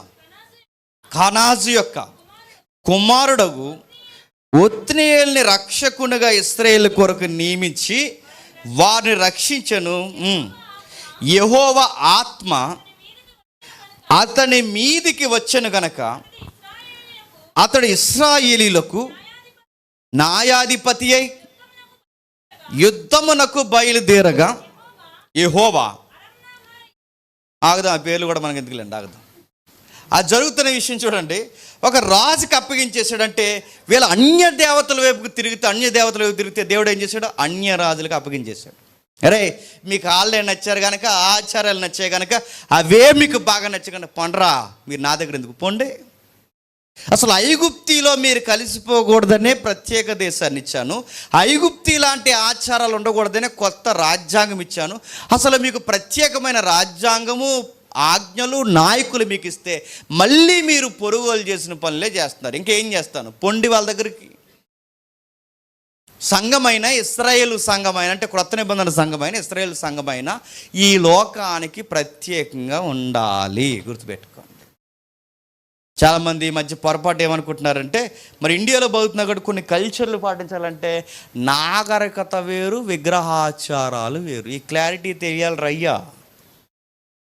కనాజు యొక్క కుమారుడగు ఒత్నీయేలుని రక్షకునిగా ఇశ్రాయేలు కొరకు నియమించి వారిని రక్షించెను. యెహోవా ఆత్మ అతని మీదికి వచ్చెను గనక అతడు ఇశ్రాయేలీలకు న్యాయాధిపతి అయి యుద్ధమునకు బయలుదేరగా యెహోవా, ఆగదాం, ఆ పేర్లు కూడా మనకి ఎందుకులేండి, ఆగదాం. ఆ జరుగుతున్న విషయం చూడండి. ఒక రాజుకి అప్పగించేశాడంటే వీళ్ళ అన్య దేవతల వైపుకు తిరిగితే దేవుడు ఏం చేశాడు? అన్య రాజులకు అప్పగించేశాడు. అరే, మీకు వాళ్ళే నచ్చారు కనుక, ఆచారాలు నచ్చాయి కనుక, అవే మీకు బాగా నచ్చాయి కనుక పొండరా, మీరు నా దగ్గర ఎందుకు పొండి. అసలు ఐగుప్తిలో మీరు కలిసిపోకూడదనే ప్రత్యేక దేశాన్ని ఇచ్చాను, ఐగుప్తి లాంటి ఆచారాలు ఉండకూడదనే కొత్త రాజ్యాంగం ఇచ్చాను. అసలు మీకు ప్రత్యేకమైన రాజ్యాంగము, ఆజ్ఞలు, నాయకులు మీకు ఇస్తే మళ్ళీ మీరు పొరుగులు చేసిన పనులే చేస్తున్నారు. ఇంకేం చేస్తాను? పొండి వాళ్ళ దగ్గరికి. సంఘమైన ఇశ్రాయేలు సంఘమైన, అంటే క్రొత్త నిబంధన సంఘమైన ఇశ్రాయేలు సంఘమైన ఈ లోకానికి ప్రత్యేకంగా ఉండాలి. గుర్తుపెట్టుకోండి. చాలామంది ఈ మధ్య పొరపాటు ఏమనుకుంటున్నారంటే, మరి ఇండియాలో బతుకుతున్నా కూడా కొన్ని కల్చర్లు పాటించాలంటే నాగరికత వేరు, విగ్రహాచారాలు వేరు. ఈ క్లారిటీ తెలియాలి రయ్యా.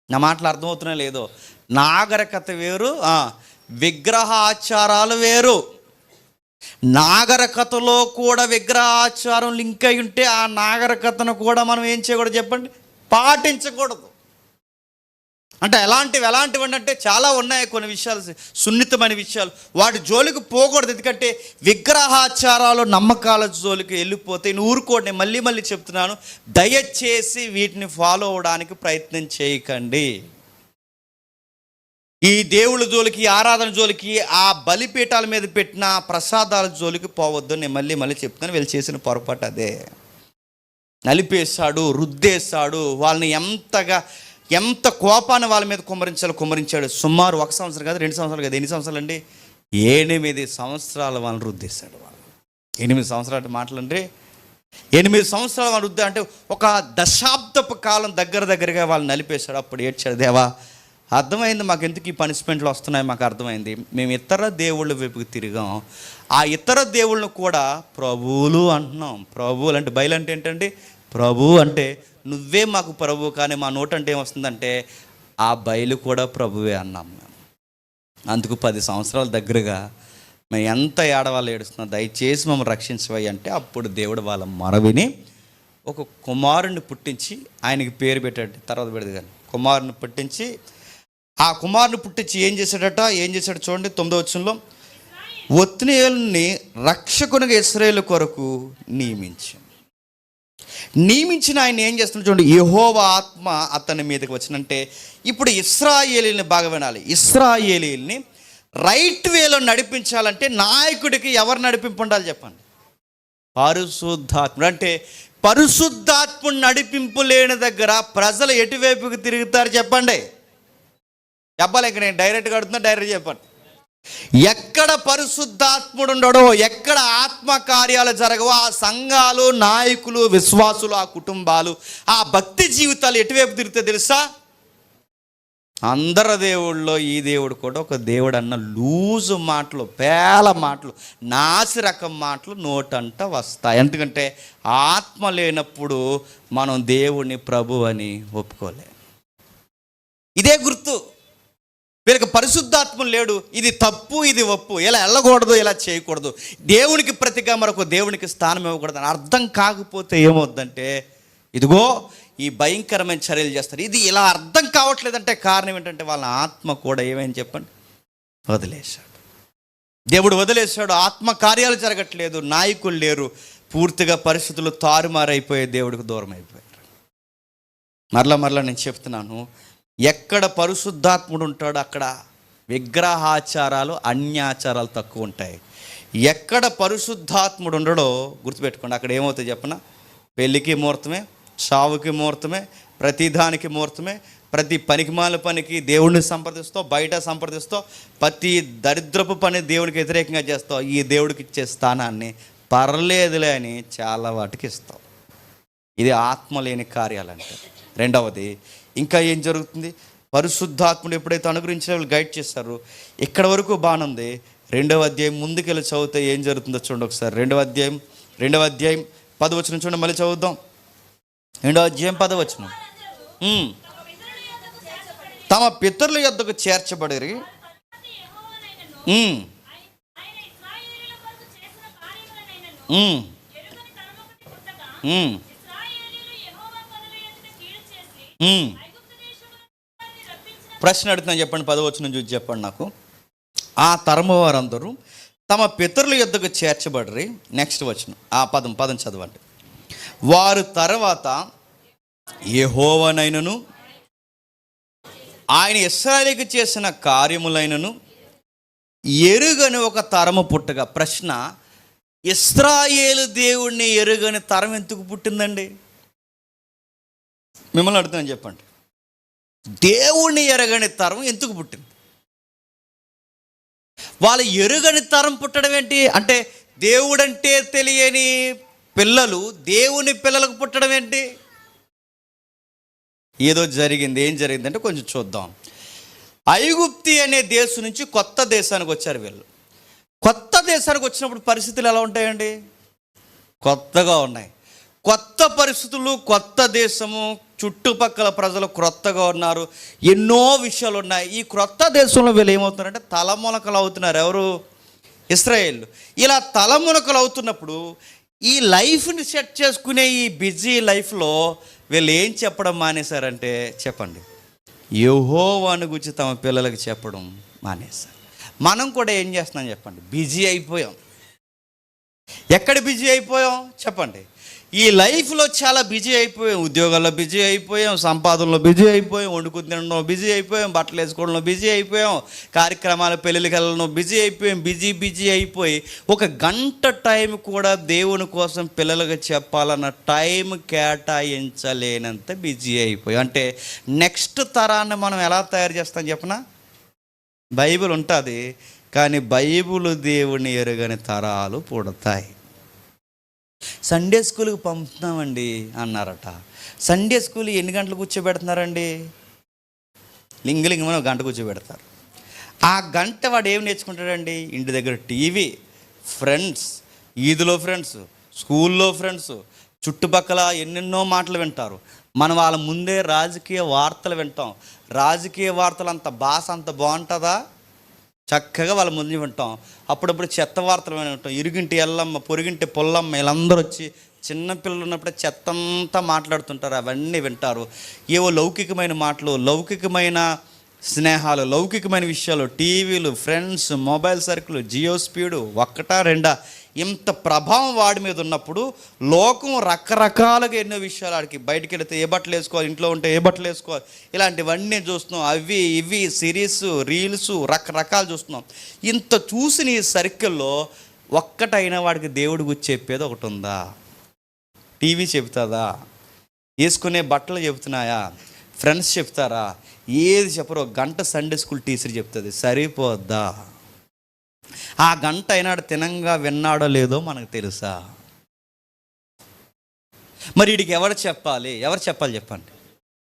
నా మాటలు అర్థమవుతున్నా లేదో? నాగరికత వేరు, విగ్రహాచారాలు వేరు. నాగరికతలో కూడా విగ్రహాచారం లింక్ అయి ఉంటే ఆ నాగరికతను కూడా మనం ఏం చేయకూడదు చెప్పండి? పాటించకూడదు. అంటే ఎలాంటివి అంటే చాలా ఉన్నాయి కొన్ని విషయాలు, సున్నితమైన విషయాలు, వాటి జోలికి పోకూడదు. ఎందుకంటే విగ్రహాచారాలు, నమ్మకాల జోలికి వెళ్ళిపోతే ఊరుకోండి. మళ్ళీ చెప్తున్నాను, దయచేసి వీటిని ఫాలో అవడానికి ప్రయత్నం చేయకండి. ఈ దేవుళ్ళ జోలికి, ఆరాధన జోలికి, ఆ బలిపీఠాల మీద పెట్టిన ప్రసాదాల జోలికి పోవద్దు. నేను మళ్ళీ చెప్తున్నాను, వీళ్ళు చేసిన పొరపాటు అదే. నలిపేశాడు, రుద్దేశాడు, వాళ్ళని ఎంత కోపాన్ని వాళ్ళ మీద కుమ్మరించాడు. సుమారు 1 సంవత్సరం కాదు, 2 సంవత్సరాలు కాదు, ఎన్ని సంవత్సరాలు అండి? 8 సంవత్సరాలు వాళ్ళని రుద్దేశాడు. 8 సంవత్సరాలు మాటలండి, 8 సంవత్సరాలు వాళ్ళు రుద్దా అంటే ఒక దశాబ్దపు కాలం దగ్గరగా వాళ్ళు నలిపేశాడు. అప్పుడు ఏడ్చాడు, దేవా అర్థమైంది, మాకు ఎందుకు ఈ పనిష్మెంట్లు వస్తున్నాయి, మాకు అర్థమైంది. మేము ఇతర దేవుళ్ళ వైపుకి తిరిగాం, ఆ ఇతర దేవుళ్ళను కూడా ప్రభువులు అంటున్నాం. ప్రభువులు అంటే బయలు అంటే ఏంటండి? ప్రభు అంటే నువ్వే మాకు ప్రభు, కానీ మా నోట అంటే ఏమొస్తుందంటే ఆ బయలు కూడా ప్రభువే అన్నాం మేము. అందుకు 10 సంవత్సరాల దగ్గరగా మేము ఎంత ఏడవాళ్ళు ఏడుస్తున్నాం, దయచేసి మమ్మల్ని రక్షించవయ్యి అంటే అప్పుడు దేవుడు వాళ్ళ మొరవిని ఒక కుమారుని పుట్టించి, ఆయనకి పేరు పెట్టాడు, తర్వాత పెడదు కానీ కుమారుని పుట్టించి, ఆ కుమారుని పుట్టించి ఏం చేశాడు చూడండి 9వ వచనంలో, ఒత్నీయేలుని రక్షకునిగా ఇశ్రాయేలు కొరకు నియమించిన ఆయన ఏం చేస్తున్నాడు చూడండి. యెహోవా ఆత్మ అతని మీదకి వచ్చినంటే, ఇప్పుడు ఇశ్రాయేలీని బాగా వినాలి. ఇశ్రాయేలీని రైట్ వేలో నడిపించాలంటే నాయకుడికి ఎవరు నడిపింపు ఉండాలి చెప్పండి? పరిశుద్ధాత్ముడు. అంటే పరిశుద్ధాత్ముడు నడిపింపు లేని దగ్గర ప్రజలు ఎటువైపుకి తిరుగుతారు చెప్పండి? చెప్పాలి, ఇంక నేను డైరెక్ట్గా అడుగుతున్నా, డైరెక్ట్ చెప్పండి. ఎక్కడ పరిశుద్ధాత్ముడు ఉండడో, ఎక్కడ ఆత్మ కార్యాలు జరగవో, ఆ సంఘాలు, నాయకులు, విశ్వాసులు, ఆ కుటుంబాలు, ఆ భక్తి జీవితాలు ఎటువైపు తిరిగితే తెలుసా? అందరు దేవుళ్ళలో ఈ దేవుడు కూడా ఒక దేవుడు అన్న లూజు మాటలు, పేల మాటలు, నాసి రకం మాటలు నోటంట వస్తాయి. ఎందుకంటే ఆత్మ లేనప్పుడు మనం దేవుడిని ప్రభు అని ఒప్పుకోలేం. ఇదే గుర్తు. వీళ్ళకి పరిశుద్ధాత్మ లేడు, ఇది తప్పు, ఇది ఒప్పు, ఇలా వెళ్ళకూడదు, ఇలా చేయకూడదు, దేవునికి ప్రతిగా మరొక దేవునికి స్థానం ఇవ్వకూడదు అని అర్థం కాకపోతే ఏమవుద్దంటే, ఇదిగో ఈ భయంకరమైన చర్యలు చేస్తారు. ఇది ఇలా అర్థం కావట్లేదంటే కారణం ఏంటంటే వాళ్ళ ఆత్మ కూడా ఏమని చెప్పండి? వదిలేశాడు. దేవుడు వదిలేశాడు, ఆత్మ కార్యాలు జరగట్లేదు, నాయకులు లేరు, పూర్తిగా పరిస్థితులు తారుమారైపోయే దేవుడికి దూరం అయిపోయారు. మరలా నేను చెప్తున్నాను, ఎక్కడ పరిశుద్ధాత్ముడు ఉంటాడో అక్కడ విగ్రహాచారాలు, అన్యాచారాలు తక్కువ ఉంటాయి. ఎక్కడ పరిశుద్ధాత్ముడు ఉండడో గుర్తుపెట్టుకోండి, అక్కడ ఏమవుతుంది చెప్పన? పెళ్ళికి ముహూర్తమే, చావుకి ముహూర్తమే, ప్రతిదానికి ముహూర్తమే, ప్రతి పనికిమాల పనికి దేవుడిని సంప్రదిస్తావు, బయట సంప్రదిస్తావు, ప్రతి దరిద్రపు పని దేవుడికి వ్యతిరేకంగా చేస్తావు. ఈ దేవుడికి ఇచ్చే స్థానాన్ని పర్లేదులే అని చాలా వాటికి ఇస్తావు. ఇది ఆత్మ లేని కార్యాలంటే. రెండవది, ఇంకా ఏం జరుగుతుంది? పరిశుద్ధాత్ముడు ఎప్పుడైతే అనుగ్రహించిన వాళ్ళు గైడ్ చేస్తారు, ఇక్కడ వరకు బాగుంది. 2వ అధ్యాయం ముందుకెళ్ళి చదివితే ఏం జరుగుతుందో చూడండి ఒకసారి. 2వ అధ్యాయం 10 చూడండి, మళ్ళీ చదువుదాం. 2వ అధ్యాయం 10. తమ పితరుల యొద్దకు చేర్చబడిరి, ప్రశ్న అడుగుతున్నాను, చెప్పండి. 10 చూసి చెప్పండి నాకు. ఆ తరము వారందరూ తమ పితరుల యొద్దకు చేర్చబడిరి. నెక్స్ట్ వచనం, ఆ పదం చదవండి. వారు తర్వాత యెహోవానైనను ఆయన ఇశ్రాయేలుకు చేసిన కార్యములైనను ఎరుగని ఒక తరము పుట్టగా. ప్రశ్న, ఇశ్రాయేలు దేవుణ్ణి ఎరుగని తరం ఎందుకు పుట్టిందండి? మిమ్మల్ని అడుగుతాను, చెప్పండి. దేవుణ్ణి ఎరగని తరం ఎందుకు పుట్టింది? వాళ్ళు ఎరుగని తరం పుట్టడం ఏంటి? అంటే దేవుడంటే తెలియని పిల్లలు దేవుని పిల్లలకు పుట్టడం ఏంటి? ఏదో జరిగింది. ఏం జరిగిందంటే కొంచెం చూద్దాం. ఐగుప్తి అనే దేశం నుంచి కొత్త దేశానికి వచ్చారు వీళ్ళు. కొత్త దేశానికి వచ్చినప్పుడు పరిస్థితులు ఎలా ఉంటాయండి? కొత్తగా ఉన్నాయి. కొత్త పరిస్థితులు, కొత్త దేశము, చుట్టుపక్కల ప్రజలు క్రొత్తగా ఉన్నారు, ఎన్నో విషయాలు ఉన్నాయి. ఈ క్రొత్త దేశంలో వీళ్ళు ఏమవుతున్నారంటే తలమునకలు అవుతున్నారు. ఎవరు? ఇశ్రాయేలు. ఇలా తలమునకలు అవుతున్నప్పుడు ఈ లైఫ్ని సెట్ చేసుకునే ఈ బిజీ లైఫ్లో వీళ్ళు ఏం చెప్పడం మానేశారంటే, చెప్పండి, యెహోవాను గురించి తమ పిల్లలకు చెప్పడం మానేశారు. మనం కూడా ఏం చేస్తున్నాం చెప్పండి? బిజీ అయిపోయాం. ఎక్కడ బిజీ అయిపోయాం చెప్పండి? ఈ లైఫ్లో చాలా బిజీ అయిపోయాం. ఉద్యోగాల్లో బిజీ అయిపోయాం, సంపాదనలో బిజీ అయిపోయాం, వండుకుని తినడంలో బిజీ అయిపోయాం, బట్టలు వేసుకోవడంలో బిజీ అయిపోయాం, కార్యక్రమాలు పెళ్ళిళ్ళకి వెళ్ళడంలో బిజీ అయిపోయాం. బిజీ అయిపోయి ఒక గంట టైం కూడా దేవుని కోసం పిల్లలకు చెప్పాలన్న టైం కేటాయించలేనంత బిజీ అయిపోయాం. అంటే నెక్స్ట్ తరాన్ని మనం ఎలా తయారు చేస్తాం చెప్పనా? బైబిల్ ఉంటుంది, కానీ బైబిల్ దేవుని ఎరుగని తరాలు పుడతాయి. సండే స్కూల్కి పంపుతున్నామండి అన్నారట. సండే స్కూల్ ఎన్ని గంటలు కూర్చోబెడుతున్నారండి? లింగలింగమని 1 గంట కూర్చోబెడతారు. ఆ గంట వాడు ఏం నేర్చుకుంటాడండి? ఇంటి దగ్గర టీవీ, ఫ్రెండ్స్, ఈదులో ఫ్రెండ్స్, స్కూల్లో ఫ్రెండ్స్, చుట్టుపక్కల ఎన్నెన్నో మాటలు వింటారు. మనం వాళ్ళ ముందే రాజకీయ వార్తలు వింటాం. రాజకీయ వార్తలు అంత భాష అంత బాగుంటుందా? చక్కగా వాళ్ళ ముందు వింటాం. అప్పుడప్పుడు చెత్త వార్తలు వింటాం. ఇరుగింటి ఎల్లమ్మ, పొరుగింటి పొల్లమ్మ, వీళ్ళందరూ వచ్చి చిన్నపిల్లలు ఉన్నప్పుడే చెత్త అంతా మాట్లాడుతుంటారు. అవన్నీ వింటారు. ఏవో లౌకికమైన మాటలు, లౌకికమైన స్నేహాలు, లౌకికమైన విషయాలు, టీవీలు, friends, mobile circle, Jio speed, 1, 2 ఇంత ప్రభావం వాడి మీద ఉన్నప్పుడు లోకం రకరకాలుగా ఎన్నో విషయాలు, ఆడికి బయటికి వెళితే ఏ బట్టలు వేసుకోవాలి, ఇంట్లో ఉంటే ఏ బట్టలు వేసుకోవాలి, ఇలాంటివన్నీ చూస్తున్నాం. అవి ఇవి సిరీస్, రీల్స్, రకరకాలు చూస్తున్నాం. ఇంత చూసిన ఈ సర్కిల్లో ఒక్కటైనా వాడికి దేవుడి గురించి చెప్పేది ఒకటి ఉందా? టీవీ చెబుతుందా? వేసుకునే బట్టలు చెబుతున్నాయా? ఫ్రెండ్స్ చెప్తారా? ఏది చెప్పరు. 1 గంట సండే స్కూల్ టీచర్ చెప్తుంది, సరిపోద్దా? ఆ గంట అయినాడు తినంగా విన్నాడో లేదో మనకు తెలుసా? మరి వీడికి ఎవరు చెప్పాలి? చెప్పండి?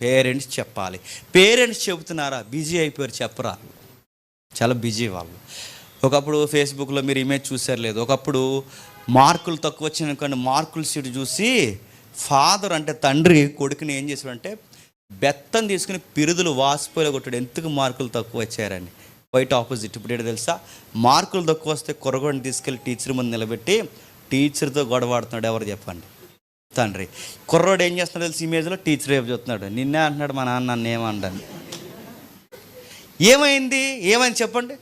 పేరెంట్స్ చెప్పాలి. పేరెంట్స్ చెబుతున్నారా? బిజీ అయిపోయారు, చెప్పరా? చాలా బిజీ వాళ్ళు. ఒకప్పుడు ఫేస్బుక్లో మీరు ఇమేజ్ చూసారు లేదు, ఒకప్పుడు మార్కులు తక్కువ వచ్చినాయి, మార్కుల సీటు చూసి ఫాదర్ అంటే తండ్రి కొడుకుని ఏం చేశాడంటే బెత్తం తీసుకుని పిరుదులు వాసిపోయిలో కొట్టాడు. ఎందుకు మార్కులు తక్కువ వచ్చారని. Quite opposite. ఇప్పుడు ఏంటో తెలుసా? మార్కులు తక్కువ వస్తే కొరగొని తీసుకెళ్ళి టీచర్ ముందు నిలబెట్టి టీచర్తో గొడవాడుతున్నాడు. ఎవరు చెప్పండి? తండ్రి. కుర్రోడు ఏం చేస్తున్నాడు తెలిసి ఇమేజ్లో? టీచర్ రేపు చెప్తున్నాడు, నిన్నే అంటున్నాడు మా నాన్న, నన్ను ఏమంటాను. ఏమైంది చెప్పండి?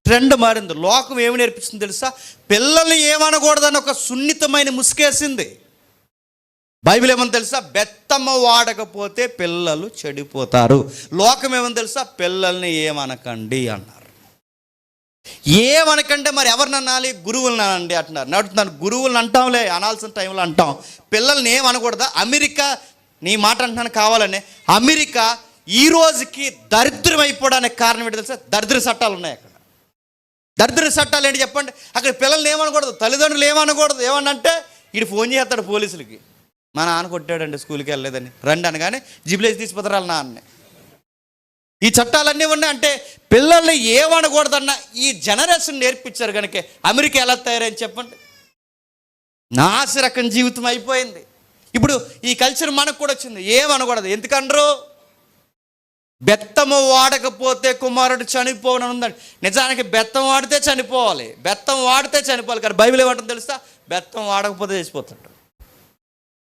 ట్రెండ్ మారింది. లోకం ఏమి నేర్పిస్తుంది తెలుసా? పిల్లల్ని ఏమనకూడదని ఒక సున్నితమైన ముసుగేసింది. బైబిల్ ఏమని తెలుసా? బెత్తము వాడకపోతే పిల్లలు చెడిపోతారు. లోకం ఏమని తెలుసా? పిల్లల్ని ఏమనకండి అన్నారు. ఏమనకంటే మరి ఎవరిని అనాలి? గురువులను అనండి అంటున్నారు. నడుతున్నాను, గురువులను అంటాంలే, అనాల్సిన టైంలో అంటాం. పిల్లల్ని ఏమనకూడదా? అమెరికా, నీ మాట అంటున్నాను కావాలని, అమెరికా ఈ రోజుకి దరిద్రం అయిపోవడానికి కారణం ఏంటి తెలుసా? దరిద్ర చట్టాలు ఉన్నాయి అక్కడ. దరిద్ర చట్టాలు ఏంటి చెప్పండి? అక్కడ పిల్లల్ని ఏమనకూడదు, తల్లిదండ్రులు ఏమనకూడదు. ఏమనంటే వీడు ఫోన్ చేస్తాడు పోలీసులకి, మా నాన్న కొట్టాడండి స్కూల్కి వెళ్ళలేదని, రండి అనగానే జిబులేసి తీసుకుపోతారు వాళ్ళ నాన్నని. ఈ చట్టాలన్నీ ఉన్నాయి. అంటే పిల్లల్ని ఏమనకూడదన్న ఈ జనరేషన్ నేర్పించారు కనుక అమెరికా ఎలా తయారైంది చెప్పండి? నాసిరకం జీవితం అయిపోయింది. ఇప్పుడు ఈ కల్చర్ మనకు కూడా వచ్చింది. ఏమనకూడదు. ఎందుకంటారు? బెత్తము వాడకపోతే కుమారుడు చనిపోవడం ఉందండి. నిజానికి బెత్తం వాడితే చనిపోవాలి, బెత్తం వాడితే చనిపోవాలి. కానీ బైబిల్ ఏమంటుంది తెలుసా? బెత్తం వాడకపోతే చచ్చిపోతాడు.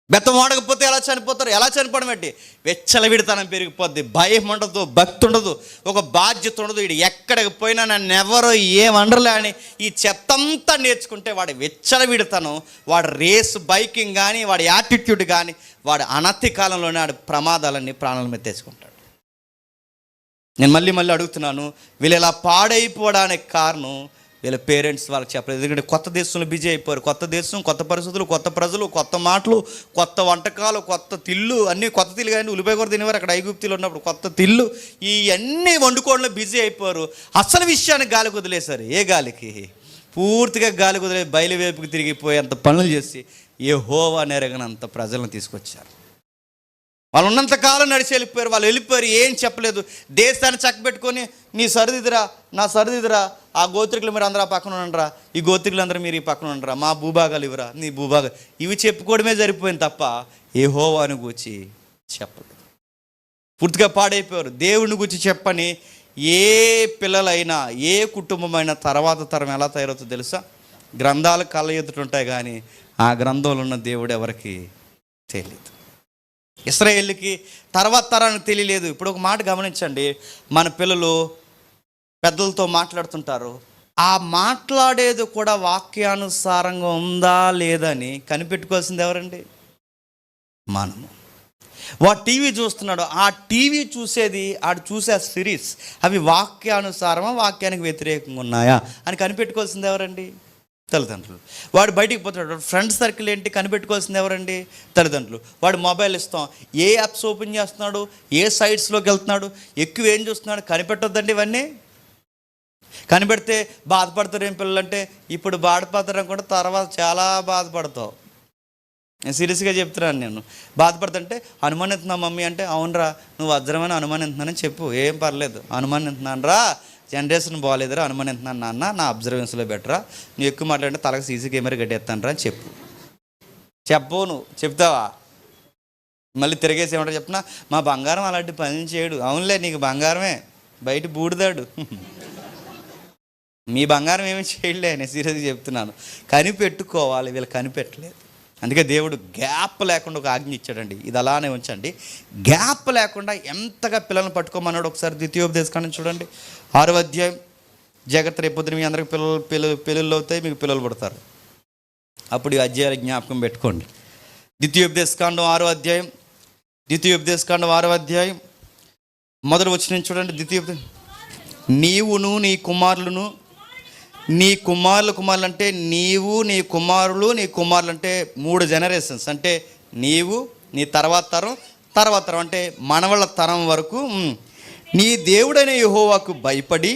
బెత్తం వాడకపోతే ఎలా చనిపోతారు? ఎలా చనిపోవడం ఏంటి? వెచ్చలవిడితనం పెరిగిపోద్ది, భయం ఉండదు, భక్తి ఉండదు, ఒక బాధ్యత ఉండదు. వీడు ఎక్కడికి పోయినా నన్ను ఎవరో ఏమనరులే అని ఈ చెత్తంతా నేర్చుకుంటే వాడి వెచ్చలవిడితనం, వాడి రేస్ బైకింగ్ కానీ, వాడి యాటిట్యూడ్ కానీ, వాడి అనతి కాలంలోనే వాడి ప్రమాదాలన్నీ ప్రాణాల మీద తెచ్చుకుంటాడు. నేను మళ్ళీ అడుగుతున్నాను, వీళ్ళు ఇలా పాడైపోవడానికి కారణం వీళ్ళ పేరెంట్స్ వాళ్ళకి చెప్పలేదు. ఎందుకంటే కొత్త దేశంలో బిజీ అయిపోయారు. కొత్త దేశం, కొత్త పరిస్థితులు, కొత్త ప్రజలు, కొత్త మాటలు, కొత్త వంటకాలు, కొత్త తిల్లు, అన్నీ కొత్త తిల్లు. కానీ ఉల్లిపాయ కూర తినేవారు అక్కడ ఐగుప్తిలో ఉన్నప్పుడు. కొత్త తిల్లు, ఇవన్నీ వండుకోవడంలో బిజీ అయిపోయారు. అసలు విషయాన్ని గాలికి వదిలేశారు. ఏ గాలికి? పూర్తిగా గాలికి వదిలేసి బయలువైపుకి తిరిగిపోయేంత పనులు చేసి యెహోవా నెరగనంత ప్రజలను తీసుకొచ్చారు. వాళ్ళు ఉన్నంతకాలం నడిచి వెళ్ళిపోయారు. వాళ్ళు వెళ్ళిపోయారు, ఏం చెప్పలేదు. దేశాన్ని చక్కబెట్టుకొని నీ సరిదిదిరా, నా సరిదిదిరా, ఆ గోత్రికులు మీరు అందరూ ఆ పక్కన ఉండరా, ఈ గోత్రికులు అందరూ మీరు ఈ పక్కన ఉండరా, మా భూభాగాలు ఇవరా, నీ భూభాగాలు, ఇవి చెప్పుకోవడమే సరిపోయింది తప్ప యెహోవాను గూర్చి చెప్పలేదు. పూర్తిగా పాడైపోయారు. దేవుని గురించి చెప్పని ఏ పిల్లలైనా, ఏ కుటుంబమైనా తర్వాత తరం ఎలా తయారవుతుందో తెలుసా? గ్రంథాలు కళ్ళ ఎదుటుంటాయి కానీ ఆ గ్రంథంలో ఉన్న దేవుడు ఎవరికి తెలియదు. ఇశ్రాయేలుకి తర్వాత తరానికి తెలియలేదు. ఇప్పుడు ఒక మాట గమనించండి, మన పిల్లలు పెద్దలతో మాట్లాడుతుంటారు. ఆ మాట్లాడేది కూడా వాక్యానుసారంగా ఉందా లేదని కనిపెట్టుకోవాల్సింది ఎవరండి? మనము. వాడు టీవీ చూస్తున్నాడు, ఆ టీవీ చూసేది, ఆడు చూసే సిరీస్ అవి వాక్యానుసారమా, వాక్యానికి వ్యతిరేకంగా ఉన్నాయా అని కనిపెట్టుకోవాల్సింది ఎవరండి? తల్లిదండ్రులు. వాడు బయటికి పోతున్నాడు, ఫ్రెండ్స్ సర్కిల్ ఏంటి కనిపెట్టుకోవాల్సింది ఎవరండి? తల్లిదండ్రులు. వాడు మొబైల్ ఇస్తాం, ఏ యాప్స్ ఓపెన్ చేస్తున్నాడు, ఏ సైట్స్లోకి వెళ్తున్నాడు, ఎక్కువ ఏం చూస్తున్నాడు కనిపెట్టొద్దండి. ఇవన్నీ కనిపెడితే బాధపడతారు. ఏం పిల్లలంటే ఇప్పుడు బాధపడతారు అనుకుంటే తర్వాత చాలా బాధపడతావు. నేను సీరియస్గా చెప్తున్నాను. నేను బాధపడుతుంటే అనుమానిస్తున్నావు మమ్మీ అంటే, అవునరా నువ్వు వజ్రమని అనుమానిస్తున్నానని చెప్పు, ఏం పర్లేదు, అనుమానిస్తున్నాను రా, జనరేషన్ బాగాలేదురా, అనుమానిస్తున్నాను నాన్న, నా అబ్జర్వేషన్లో బెటరా, నువ్వు ఎక్కువ మాట్లాడితే తలకు సీసీ కెమెరా కట్టేస్తాను రా అని చెప్పు. చెప్పు, నువ్వు చెప్తావా? మళ్ళీ తిరిగేసి ఏమంటారు చెప్పినా, మా బంగారం అలాంటి పని చేయడు. అవునులే నీకు బంగారమే, బయట బూడిదాడు, మీ బంగారం ఏమీ చేయలే. నేను సీరియస్గా చెప్తున్నాను. కనిపెట్టుకోవాలి, వీళ్ళు కనిపెట్టలేదు. అందుకే దేవుడు గ్యాప్ లేకుండా ఒక ఆజ్ఞ ఇచ్చాడండి, ఇది అలానే ఉంచండి. గ్యాప్ లేకుండా ఎంతగా పిల్లల్ని పట్టుకోమన్నాడు ఒకసారి ద్వితీయోపదేశకాండం చూడండి, 6వ అధ్యాయం. జాగ్రత్త, రేపొద్దున మీ అందరికి పిల్లలు అవుతాయి, మీకు పిల్లలు పుడతారు. అప్పుడు ఈ అధ్యాయాలు జ్ఞాపకం పెట్టుకోండి. ద్వితీయోపదేశకాండం 6వ అధ్యాయం, ద్వితీయోపదేశకాండం 6వ అధ్యాయం మొదటి వచనం చూడండి. నీవును నీ కుమారులను, నీ కుమారులు అంటే నీవు, నీ కుమారులు, నీ కుమారులు అంటే 3 జనరేషన్స్. అంటే నీవు, నీ తర్వాత తరం అంటే మనవళ్ళ తరం వరకు నీ దేవుడైన యెహోవాకు భయపడి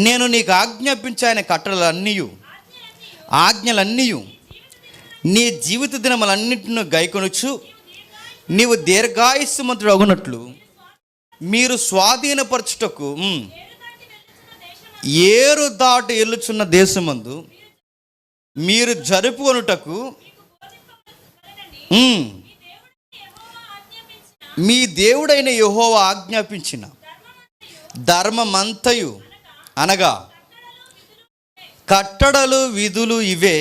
నేను నీకు ఆజ్ఞాపించే ఆయన ఆజ్ఞలన్నీ నీ జీవిత దినములన్నింటినీ గైకొనుచు నీవు దీర్ఘాయుష్మంతుడు అగునట్లు మీరు స్వాధీనపరచుటకు ఏరు దాటి ఎల్లుచున్న దేశమందు మీరు జరుపుకొనుటకు మీ దేవుడైన యెహోవా ఆజ్ఞాపించిన ధర్మమంతయు అనగా కట్టడలు విధులు ఇవే.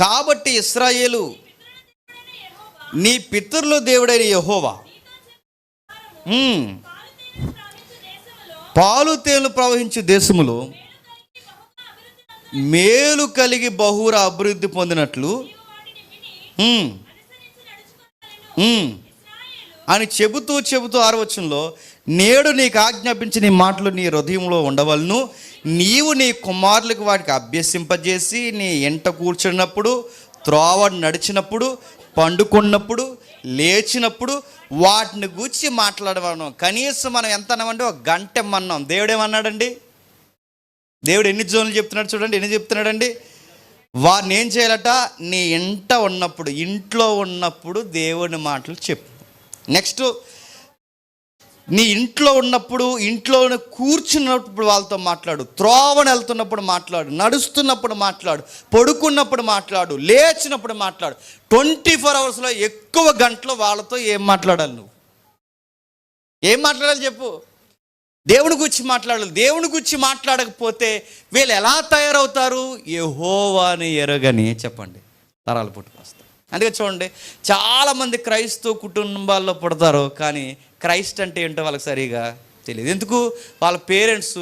కాబట్టి ఇశ్రాయేలు నీ పితరుల దేవుడైన యెహోవా పాలు తేలు ప్రవహించే దేశములో మేలు కలిగి బహుర అభివృద్ధి పొందినట్లు ఉమ్, ఉమ్ అని చెబుతూ 6వ వచనంలో, నేడు నీకు ఆజ్ఞాపించి నీ మాటలు నీ హృదయంలో ఉండవలను, నీవు నీ కుమారులకు వాటికి అభ్యసింపజేసి నీ ఎంట కూర్చున్నప్పుడు, త్రోవ నడిచినప్పుడు, పండుకున్నప్పుడు, లేచినప్పుడు వాటిని గూర్చి మాట్లాడమన్నాం. కనీసం మనం ఎంత అన్నామంటే ఒక గంట ఇమ్మన్నాం. దేవుడు ఏమన్నాడండి? దేవుడు ఎన్ని జోన్లు చెప్తున్నాడు చూడండి, ఎన్ని చెప్తున్నాడండి. వారిని ఏం చేయాలట? నీ ఇంట్లో ఉన్నప్పుడు దేవుని మాటలు చెప్పు. నెక్స్ట్, నీ ఇంట్లో ఉన్నప్పుడు, ఇంట్లో కూర్చున్నప్పుడు వాళ్ళతో మాట్లాడు, త్రోవను వెళ్తున్నప్పుడు మాట్లాడు, నడుస్తున్నప్పుడు మాట్లాడు, పడుకున్నప్పుడు మాట్లాడు, లేచినప్పుడు మాట్లాడు. 24 అవర్స్లో ఎక్కువ గంటలు వాళ్ళతో ఏం మాట్లాడాలి? నువ్వు ఏం మాట్లాడాలి చెప్పు? దేవుని గురించి మాట్లాడాలి. దేవుని గురించి మాట్లాడకపోతే వీళ్ళు ఎలా తయారవుతారు? యెహోవాని ఎరగని చెప్పండి తరాలు పుట్టుకొస్తారు. అందుకే చూడండి, చాలామంది క్రైస్తవ కుటుంబాల్లో పుడతారు, కానీ క్రైస్ట్ అంటే ఏంటో వాళ్ళకి సరిగా తెలియదు. ఎందుకు? వాళ్ళ పేరెంట్స్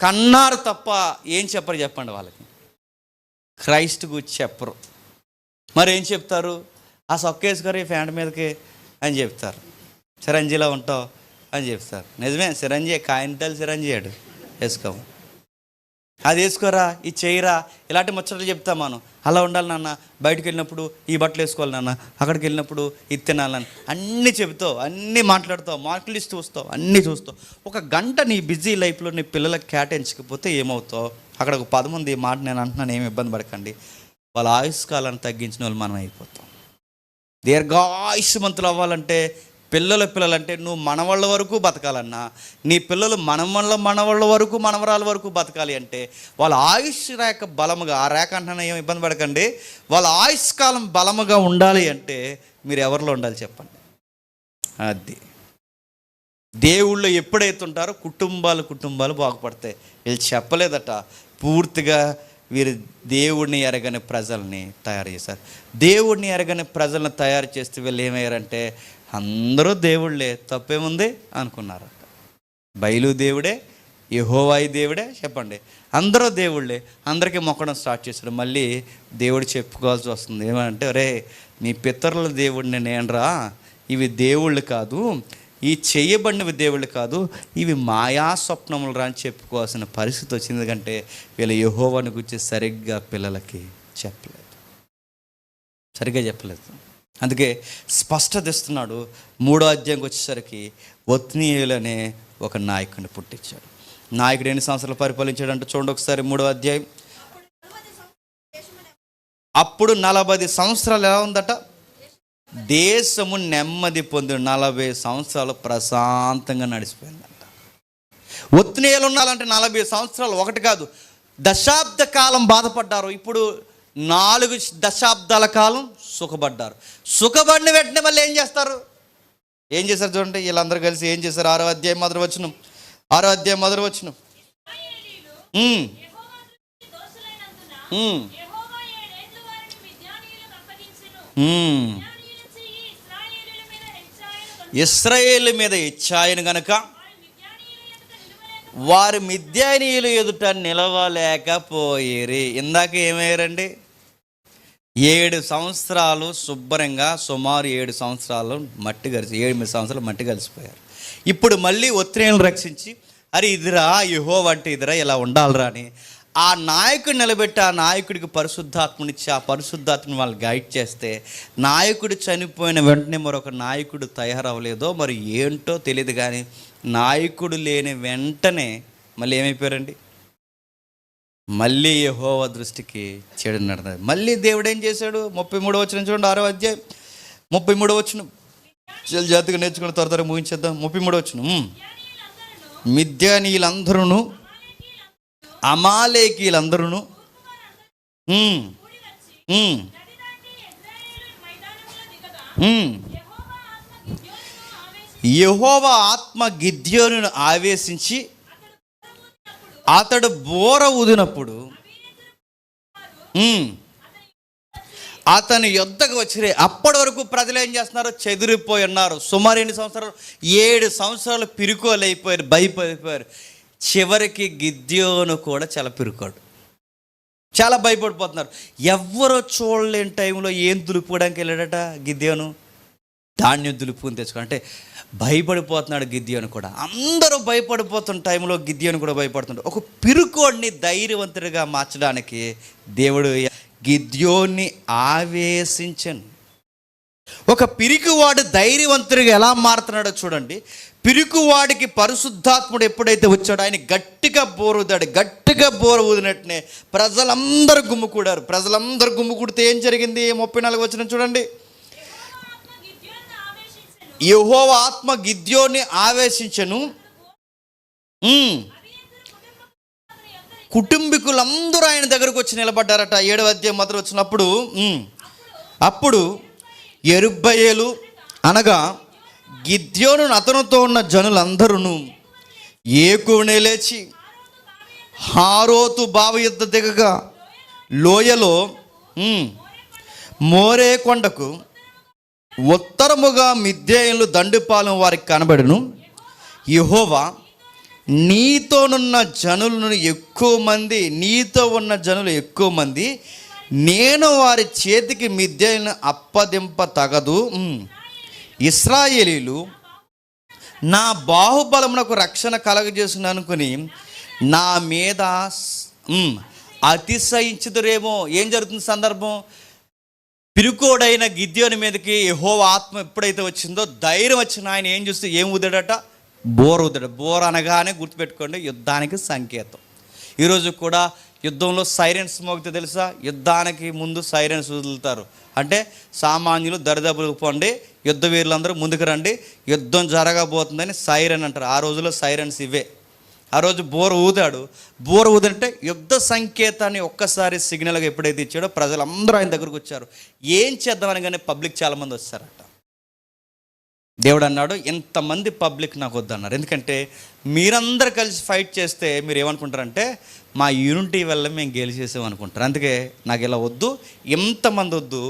కన్నారు తప్ప ఏం చెప్పరు చెప్పండి వాళ్ళకి. క్రైస్ట్ గురించి చెప్పరు. మరి ఏం చెప్తారు? ఆ సొక్కేసుకొని ఫ్యాంట్ మీదకి అని చెప్తారు. సిరంజీలో ఉంటావు అని చెప్తారు. నిజమే, సిరంజీ కాయంతలు సిరంజీయాడు వేసుకోము, అది వేసుకోరా, ఇది చేయరా, ఇలాంటి ముచ్చట్లు చెప్తాం మనం. అలా ఉండాలి నాన్న, బయటకు వెళ్ళినప్పుడు ఈ బట్టలు వేసుకోవాలి నాన్న, అక్కడికి వెళ్ళినప్పుడు ఇది తినాలని అన్నీ చెబుతావు, అన్నీ మాట్లాడుతావు, మార్కులు లిస్ట్ చూస్తావు, అన్నీ చూస్తావు. ఒక గంట నీ బిజీ లైఫ్లో నీ పిల్లలకు కేటాయించకపోతే ఏమవుతావు? అక్కడ ఒక 10 మంది ఈ మాట నేను అంటున్నాను, ఏమి ఇబ్బంది పడకండి. వాళ్ళ ఆయుష్కాలాన్ని తగ్గించిన వాళ్ళు మనం అయిపోతాం. దీర్ఘాయుష్మంతులు అవ్వాలంటే, పిల్లలంటే నువ్వు మనవాళ్ళ వరకు బతకాలన్నా, నీ పిల్లలు మనవాళ్ళ వరకు, మనవరాల వరకు బతకాలి అంటే వాళ్ళ ఆయుష్ రేఖ బలముగా, ఆ రేఖ అంటున్నా ఏం ఇబ్బంది పడకండి, వాళ్ళ ఆయుష్కాలం బలముగా ఉండాలి అంటే మీరు ఎవరిలో ఉండాలి చెప్పండి? అది దేవుళ్ళు ఎప్పుడైతే ఉంటారో కుటుంబాలు బాగుపడతాయి. వీళ్ళు చెప్పలేదట, పూర్తిగా వీరు దేవుడిని ఎరగని ప్రజల్ని తయారు చేశారు. దేవుడిని ఎరగని ప్రజలను తయారు చేస్తే వీళ్ళు ఏమయ్యారంటే అందరూ దేవుళ్ళే, తప్పేముంది అనుకున్నారు. బయలు దేవుడే, యెహోవాయి దేవుడే చెప్పండి, అందరూ దేవుళ్ళే. అందరికీ మొక్కడం స్టార్ట్ చేశాడు. మళ్ళీ దేవుడు చెప్పుకోవాల్సి వస్తుంది. ఏమంటే, రే మీ పితరుల దేవుడిని నేనురా, ఇవి దేవుళ్ళు కాదు, ఈ చేయబడినవి దేవుళ్ళు కాదు, ఇవి మాయా స్వప్నములు రా అని చెప్పుకోవాల్సిన పరిస్థితి వచ్చింది. ఎందుకంటే వీళ్ళు యెహోవాని గురించి సరిగ్గా పిల్లలకి చెప్పలేదు. అందుకే స్పష్టత ఇస్తున్నాడు. 3వ అధ్యాయంకి వచ్చేసరికి ఒత్నీయేలు అనే ఒక నాయకుడిని పుట్టించాడు. నాయకుడు ఎన్ని సంవత్సరాలు పరిపాలించాడంటే చూడండి ఒకసారి 3వ అధ్యాయం. అప్పుడు 40 సంవత్సరాలు ఎలా ఉందట? దేశము నెమ్మది పొంది 40 సంవత్సరాలు ప్రశాంతంగా నడిచిపోయిందంట. ఒత్నీయేలు ఉండాలంటే 40 సంవత్సరాలు, ఒకటి కాదు, దశాబ్ద కాలం బాధపడ్డారు. ఇప్పుడు 4 దశాబ్దాల కాలం సుఖపడ్డారు. సుఖపడిన వెంటనే మళ్ళీ ఏం చేస్తారు చూడండి. వీళ్ళందరూ కలిసి ఏం చేశారు? 6వ అధ్యాయం మొదటి వచనం. ఇశ్రాయేలు మీద ఇచ్చాయను గనుక వారు మిద్యానీయుల ఎదుట నిలవలేకపోయేరి. ఇందాక ఏమయ్యారండి? 7 సంవత్సరాలు శుభ్రంగా, సుమారు 7 సంవత్సరాలు 8 సంవత్సరాలు మట్టి కలిసిపోయారు. ఇప్పుడు మళ్ళీ ఒత్నీయేలును రక్షించి, అరే ఇదిరా యెహోవా అంటే ఇదిరా, ఇలా ఉండాలిరా అని ఆ నాయకుడు నిలబెట్టి, ఆ నాయకుడికి పరిశుద్ధాత్మనిచ్చి, ఆ పరిశుద్ధాత్మని వాళ్ళు గైడ్ చేస్తే, నాయకుడు చనిపోయిన వెంటనే మరొక నాయకుడు తయారవ్వలేదో మరి ఏంటో తెలియదు, కానీ నాయకుడు లేని వెంటనే మళ్ళీ ఏమైపోయారండి? మళ్ళీ యెహోవా దృష్టికి చెడు నడతారు. మళ్ళీ దేవుడు ఏం చేశాడు? 33వ వచనం చూడండి, 6వ అధ్యాయం 33వ వచనం. జాతిగా నేర్చుకుని త్వరగా ముగించేద్దాం. 33వ వచనం. మిద్యానీయులందరూ, అమాలేకీలందరూ యెహోవా ఆత్మ గిద్యోనును ఆవేశించి అతడు బోర ఊదినప్పుడు అతని యొద్దకు వచ్చి, అప్పటి వరకు ప్రజలు ఏం చేస్తున్నారు? చెదిరిపోయి ఉన్నారు. సుమారు ఎన్ని సంవత్సరాలు? 7 సంవత్సరాలు పిరుకోలైపోయారు, భయపడిపోయారు. చివరికి గిద్యోను కూడా చాలా పిరుకోడు. చాలా భయపడిపోతున్నారు. ఎవరో చూడలేని టైంలో ఏం దులుపుకోవడానికి వెళ్ళాడట గిద్యోను? ధాన్యం దులుపుకుని తెచ్చుకో అంటే భయపడిపోతున్నాడు గిద్యోను కూడా. అందరూ భయపడిపోతున్న టైంలో గిద్యోను కూడా భయపడుతున్నాడు. ఒక పిరుకోడిని ధైర్యవంతుడిగా మార్చడానికి దేవుడు గిద్యోన్ని ఆవేశించను. ఒక పిరికివాడు ధైర్యవంతుడిగా ఎలా మారుతున్నాడో చూడండి. పిరికివాడికి పరిశుద్ధాత్ముడు ఎప్పుడైతే వచ్చాడో ఆయన గట్టిగా బోరుదాడు. గట్టిగా బోరు ఊదినట్టునే ప్రజలందరూ గుమ్ముకూడారు. ప్రజలందరూ గుమ్ముకూడితే ఏం జరిగింది? 34 వచనం చూడండి. యెహోవా ఆత్మ గిద్యోన్ని ఆవేశించెను. కుటుంబీకులందరూ ఆయన దగ్గరకు వచ్చి నిలబడ్డారట. 7వ అధ్యాయం మొదలు వచ్చినప్పుడు అప్పుడు యెరుబ్బయలు అనగా గిద్యోను అతనితో ఉన్న జనులందరూ ఏకునే లేచి హారోతు బావి యొద్ద దిగగా లోయలో మోరే కొండకు ఉత్తరముగా మిద్యానీయులు దండుపాలెం వారికి కనబడును. యెహోవా నీతో ఉన్న జనులు ఎక్కువ మంది నేను వారి చేతికి మిద్యానీయులను అప్పదింప తగదు. ఇశ్రాయేలీలు నా బాహుబలమునకు రక్షణ కలగజేసిన అనుకుని నా మీద అతిశయించుదురేమో. ఏం జరుగుతుంది సందర్భం? పిరుకోడైన గిద్యోని మీదకి యెహోవా ఆత్మ ఎప్పుడైతే వచ్చిందో ధైర్యం వచ్చిన ఆయన ఏం చూస్తే ఏం ఊదాడట? బోర్ ఊదాడు. బోర్ అనగానే గుర్తుపెట్టుకోండి, యుద్ధానికి సంకేతం. ఈరోజు కూడా యుద్ధంలో సైరన్స్ మోగితే తెలుసా? యుద్ధానికి ముందు సైరన్స్ వదులుతారు. అంటే సామాన్యులు దరిదాపులకు పోండి, యుద్ధ వీరులందరూ ముందుకు రండి, యుద్ధం జరగబోతుందని సైరన్ అంటారు. ఆ రోజుల్లో సైరన్స్ ఇవే. ఆ రోజు బోర్ ఊదాడు. బోర్ ఊదంటే యుద్ధ సంకేతాన్ని ఒక్కసారి సిగ్నల్గా ఎప్పుడైతే ఇచ్చాడో ప్రజలందరూ ఆయన దగ్గరకు వచ్చారు. ఏం చేద్దామని కానీ పబ్లిక్ చాలామంది వచ్చారట. దేవుడు అన్నాడు, ఇంతమంది పబ్లిక్ నాకు వద్దన్నారు. ఎందుకంటే మీరందరూ కలిసి ఫైట్ చేస్తే మీరు ఏమనుకుంటారంటే మా యూనిటీ వల్ల మేము గెలిచేసామనుకుంటారు. అందుకే నాకు ఇలా వద్దు, ఎంతమంది వద్దు,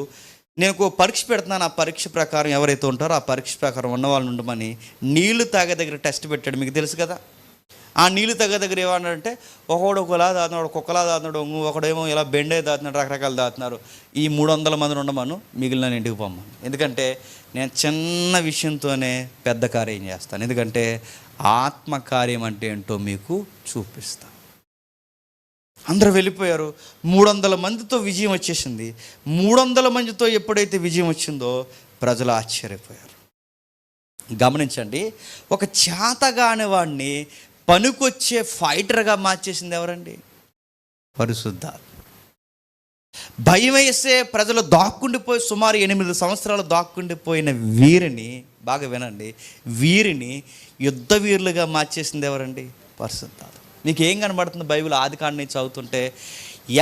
నేను ఒక పరీక్ష పెడుతున్నాను. ఆ పరీక్ష ప్రకారం ఎవరైతే ఉంటారో ఆ పరీక్ష ప్రకారం ఉన్న వాళ్ళని ఉండమని నీళ్లు తాగే దగ్గర టెస్ట్ పెట్టాడు. మీకు తెలుసు కదా. ఆ నీళ్లు తగ్గ దగ్గర ఏమన్నాడంటే ఒకడు ఒకలా దాతున్నాడు, కుక్కలా దాతున్నాడు, ఒకడేమో ఇలా బెండే దాతున్నాడు, రకరకాలు దాతున్నారు. ఈ 300 మంది ఉండమను, మిగిలిన ఇంటికి పొమ్మను. ఎందుకంటే నేను చిన్న విషయంతోనే పెద్ద కార్యం చేస్తాను. ఎందుకంటే ఆత్మకార్యం అంటే ఏంటో మీకు చూపిస్తాను. అందరూ వెళ్ళిపోయారు. 300 మందితో విజయం వచ్చేసింది. 300 మందితో ఎప్పుడైతే విజయం వచ్చిందో ప్రజలు ఆశ్చర్యపోయారు. గమనించండి, ఒక చేతగాని వాడిని పనికొచ్చే ఫైటర్గా మార్చేసింది ఎవరండి? పరిశుద్ధాత్మ. భయం వేసే ప్రజలు దాక్కుండిపోయి సుమారు 8 సంవత్సరాలు దాక్కుండిపోయిన వీరిని, బాగా వినండి, వీరిని యుద్ధ వీరులుగా మార్చేసింది ఎవరండి? పరిశుద్ధాత్మ. మీకు ఏం కనబడుతుంది బైబిల్ ఆదికాండం నుంచి చదువుతుంటే?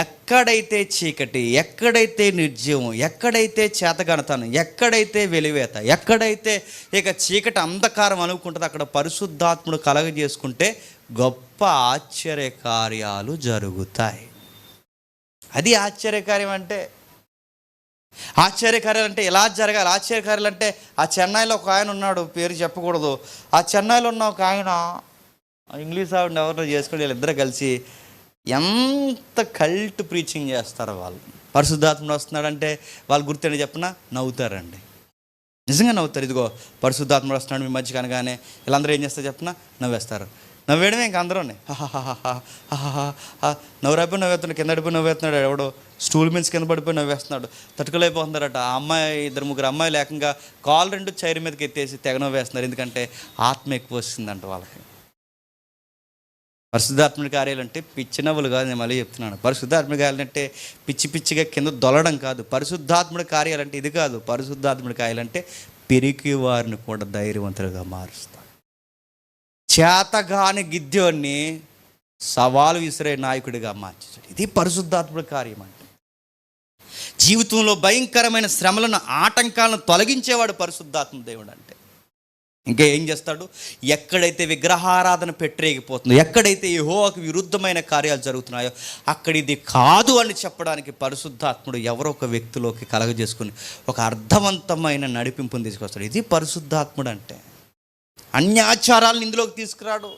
ఎక్కడైతే చీకటి, ఎక్కడైతే నిర్జీవం, ఎక్కడైతే చేతగనతనం, ఎక్కడైతే వెలివేత, ఎక్కడైతే ఇక చీకటి అంధకారం అనుకుంటుందో అక్కడ పరిశుద్ధాత్ముడు కలగజేసుకుంటే గొప్ప ఆశ్చర్యకార్యాలు జరుగుతాయి. అది ఆశ్చర్యకార్యం అంటే. ఆశ్చర్యకార్యాలు అంటే ఎలా జరగాలి? ఆశ్చర్యకార్యాలు అంటే ఆ చెన్నైలో ఒక ఆయన ఉన్నాడు, పేరు చెప్పకూడదు. ఆ చెన్నైలో ఉన్న ఒక ఆయన ఇంగ్లీష్ ఆవిడ ఎవరినో చేసుకుని వీళ్ళిద్దరు కలిసి ఎంత కల్ట్ ప్రీచింగ్ చేస్తారో వాళ్ళు. పరిశుద్ధాత్ముడు వస్తున్నాడంటే వాళ్ళు గుర్తు చెప్పినా నవ్వుతారండి. నిజంగా నవ్వుతారు. ఇదిగో పరిశుద్ధాత్ముడు వస్తున్నాడు మీ మధ్య కనగానే వీళ్ళందరూ ఏం చేస్తారు చెప్పినా నవ్వేస్తారు. నవ్వేయడమే ఇంకా అందరూనే నవ్వురైపోయి నవ్వేస్తున్నాడు, కింద పడిపోయి నవ్వేస్తున్నాడు, ఎవడో స్టూల్ మీద కింద పడిపోయి నవ్వేస్తున్నాడు. తట్టుకోలేకపోతున్నారట. ఆ అమ్మాయి 2-3 అమ్మాయిలు ఏకంగా కాలు 2 చైర్ మీదకి ఎత్తేసి తెగ నవ్వేస్తున్నారు. ఎందుకంటే ఆత్మ ఎక్కువ వస్తుందంట వాళ్ళకి. పరిశుద్ధాత్మక కార్యాలు అంటే పిచ్చి నవ్వులు కాదు, నేను మళ్ళీ చెప్తున్నాను. పరిశుద్ధాత్మక కార్యాలు అంటే పిచ్చి పిచ్చిగా కింద దొలడం కాదు. పరిశుద్ధాత్మక కార్యాలు అంటే ఇది కాదు. పరిశుద్ధాత్మక కార్యాలు అంటే పెరిగి వారిని కూడా ధైర్యవంతులుగా మారుస్తాడు. చేతగాని గిద్యోన్ని సవాలు విసిరే నాయకుడిగా మార్చాడు. ఇది పరిశుద్ధాత్మక కార్యం అంటే. జీవితంలో భయంకరమైన శ్రమలను, ఆటంకాలను తొలగించేవాడు పరిశుద్ధాత్మ దేవుడు అంటే. ఇంకా ఏం చేస్తాడు? ఎక్కడైతే విగ్రహారాధన పెట్టరేగిపోతుందో, ఎక్కడైతే యెహోవాకు విరుద్ధమైన కార్యాలు జరుగుతున్నాయో అక్కడ ఇది కాదు అని చెప్పడానికి పరిశుద్ధాత్ముడు ఎవరో ఒక వ్యక్తిలోకి కలగజేసుకుని ఒక అర్థవంతమైన నడిపింపుని తీసుకొస్తాడు. ఇది పరిశుద్ధాత్ముడు అంటే. అన్యాచారాలను ఇందులోకి తీసుకురాడు.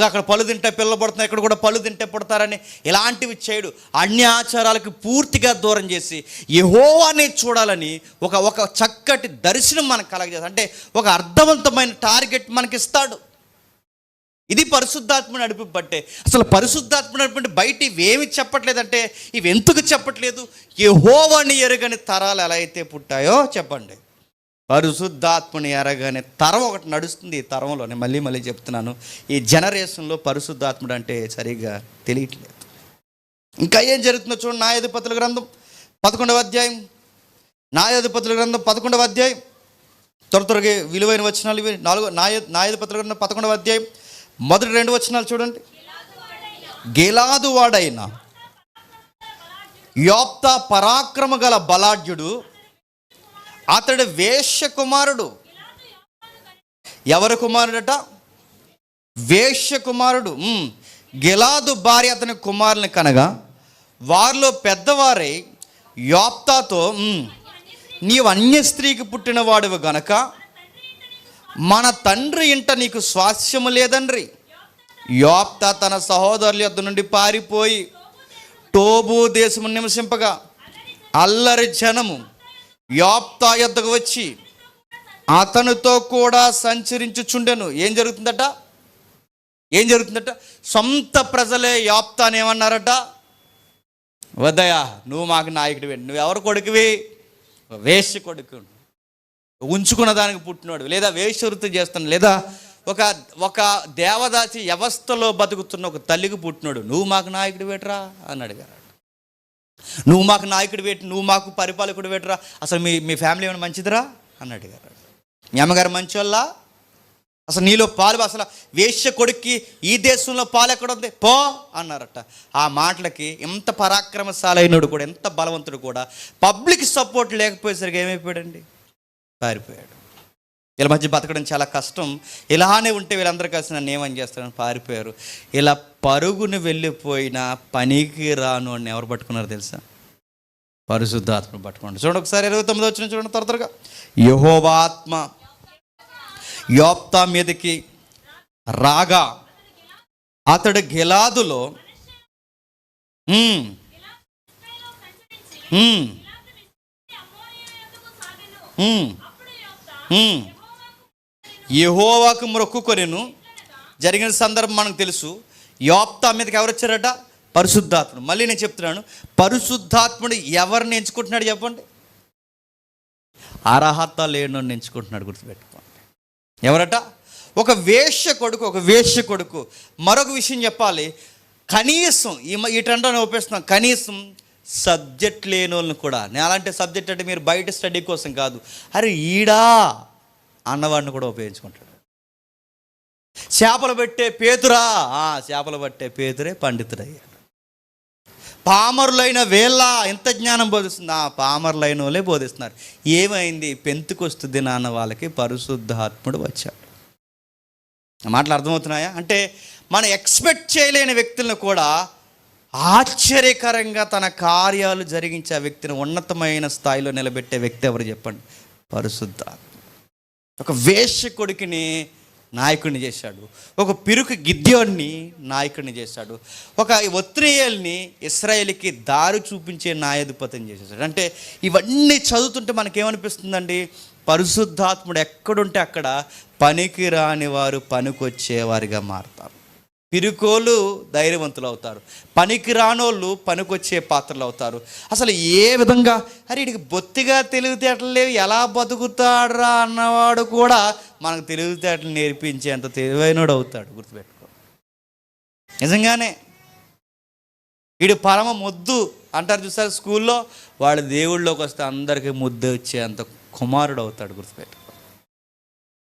అక్కడ పళ్ళు తింటే పిల్లలు పడుతున్నాయి, ఇక్కడ కూడా పళ్ళు తింటే పుడతారని ఇలాంటివి చేయడు. అన్ని ఆచారాలకు పూర్తిగా దూరం చేసి యెహోవానే చూడాలని ఒక చక్కటి దర్శనం మనకు కలగజేస్తాడు. అంటే ఒక అర్థవంతమైన టార్గెట్ మనకి ఇస్తాడు. ఇది పరిశుద్ధాత్మ నడిపింపట్టే. అసలు పరిశుద్ధాత్మ నడిపి బయట ఇవేమి చెప్పట్లేదంటే ఇవి ఎందుకు చెప్పట్లేదు? యెహోవాని ఎరుగని తరాలు ఎలా అయితే పుట్టాయో చెప్పండి, పరిశుద్ధాత్మని ఎరగానే తరం ఒకటి నడుస్తుంది. ఈ తరంలోనే మళ్ళీ చెప్తున్నాను, ఈ జనరేషన్లో పరిశుద్ధాత్ముడు అంటే సరిగ్గా తెలియట్లేదు. ఇంకా ఏం జరుగుతుందో చూడండి. న్యాయాధిపతుల గ్రంథం 11వ అధ్యాయం, న్యాయాధిపతుల గ్రంథం 11వ అధ్యాయం, త్వరగా విలువైన వచనాలు ఇవి. న్యాయాధిపతుల గ్రంథం 11వ అధ్యాయం మొదటి 2 వచనాలు చూడండి. గిలాదు వాడైన యోప్తా పరాక్రమ గల బలాఢ్యుడు, అతడు వేశ్య కుమారుడు. ఎవరి కుమారుడట? వేశ్య కుమారుడు. గిలాదు భార్య అతని కుమారుని కనగా వారిలో పెద్దవారై యోప్తాతో, నీవు అన్య స్త్రీకి పుట్టిన వాడివి గనక మన తండ్రి ఇంట నీకు స్వాస్యము లేదండ్రి. యోప్తా తన సహోదరుల యొద్ద నుండి పారిపోయి టోబు దేశము నివసింపగా అల్లరి జనము యోప్తా యొద్దకు వచ్చి అతనితో కూడా సంచరించుచుండెను. ఏం జరుగుతుందట? సొంత ప్రజలే యోప్తాని ఏమన్నారట? వద్దయా, నువ్వు మాకు నాయకుడివి. నువ్వెవరు కొడుకువి? వేశ్య కొడుకు, ఉంచుకున్న దానికి పుట్టినోడు, లేదా వేశ్యవృత్తి చేస్తున్నాడు, లేదా ఒక దేవదాసి వ్యవస్థలో బతుకుతున్న ఒక తల్లికి పుట్టినోడు. నువ్వు మాకు నాయకుడు వేటరా అని అడిగారు. నువ్వు మాకు నాయకుడు వేటి, నువ్వు మాకు పరిపాలకుడు వేటరా, అసలు మీ ఫ్యామిలీ ఏమైనా మంచిదిరా అని అడిగారు. మీ అమ్మగారు మంచోళ్ళ? అసలు నీలో పాలు, అసలు వేశ్య కొడుక్కి ఈ దేశంలో పాలు ఎక్కడుంది పో అన్నారట. ఆ మాటలకి ఎంత పరాక్రమశాలైనడు కూడా, ఎంత బలవంతుడు కూడా పబ్లిక్ సపోర్ట్ లేకపోయేసరికి ఏమైపోయాడండి? పారిపోయాడు. వీళ్ళ మధ్య బతకడం చాలా కష్టం. ఇలానే ఉంటే వీళ్ళందరూ కలిసి నన్ను ఏమని చేస్తారని పారిపోయారు. ఇలా పరుగును వెళ్ళిపోయిన పనికి రాను అని ఎవరు పట్టుకున్నారు తెలుసా? పరిశుద్ధాత్మ పట్టుకున్నాడు. చూడండి ఒకసారి 29 వచ్చిన చూడండి త్వరగా. యెహోవా ఆత్మ యోప్తా మీదకి రాగా అతడు గిలాదులో యెహోవాకు మొక్కుకొనెను. జరిగిన సందర్భం మనకు తెలుసు. యోప్తా మీదకి ఎవరు వచ్చారట? పరిశుద్ధాత్ముడు. మళ్ళీ నేను చెప్తున్నాను, పరిశుద్ధాత్ముడు ఎవరిని ఎంచుకుంటున్నాడు చెప్పండి? అర్హత లేనోని ఎంచుకుంటున్నాడు, గుర్తుపెట్టుకోండి. ఎవరట? ఒక వేశ్య కొడుకు. మరొక విషయం చెప్పాలి, కనీసం ఈ ట్రెండ్ని ఒప్పేస్తున్నాం, కనీసం సబ్జెక్ట్ లేని వాళ్ళని కూడా, నేను అలాంటి సబ్జెక్ట్ అంటే మీరు బయట స్టడీ కోసం కాదు, అరే ఈడా అన్నవాడిని కూడా ఉపయోగించుకుంటాడు. చేపలు పట్టే పేతురే పండితుడయ్యాడు. పామరులైన వేళ ఎంత జ్ఞానం బోధిస్తుంది? పామరులైన వాళ్ళే బోధిస్తున్నారు. ఏమైంది? పెంతుకొస్తు దినాన్న వాళ్ళకి పరిశుద్ధాత్ముడు వచ్చాడు. మాటలు అర్థమవుతున్నాయా? అంటే మనం ఎక్స్పెక్ట్ చేయలేని వ్యక్తులను కూడా ఆశ్చర్యకరంగా తన కార్యాలు జరిగించే ఆ వ్యక్తిని ఉన్నతమైన స్థాయిలో నిలబెట్టే వ్యక్తి ఎవరు చెప్పండి? పరిశుద్ధాత్మ. ఒక వేశ్య కొడుకుని నాయకుడిని చేశాడు, ఒక పిరుకు గిద్యోన్ని నాయకుడిని చేశాడు, ఒక ఒత్నియేల్ని ఇశ్రాయేలుకి దారి చూపించే న్యాయాధిపతిని చేసేసాడు. అంటే ఇవన్నీ చదువుతుంటే మనకేమనిపిస్తుందండి? పరిశుద్ధాత్ముడు ఎక్కడుంటే అక్కడ పనికి రాని వారు పనికొచ్చేవారిగా మారుతారు. పిరుకోలు ధైర్యవంతులు అవుతారు, పనికి రానోళ్ళు పనికొచ్చే పాత్రలు అవుతారు. అసలు ఏ విధంగా వీడికి బొత్తిగా తెలివితేటలు లేవు, ఎలా బతుకుతాడురా అన్నవాడు కూడా మనకు తెలివితేటలు నేర్పించేంత తెలివైనడు అవుతాడు. గుర్తుపెట్టుకో. నిజంగానే వీడు పరమ ముద్దు అంటారు చూసారు స్కూల్లో, వాడు దేవుళ్ళలోకి వస్తే అందరికీ ముద్దు వచ్చేంత కుమారుడు అవుతాడు. గుర్తుపెట్టుకో.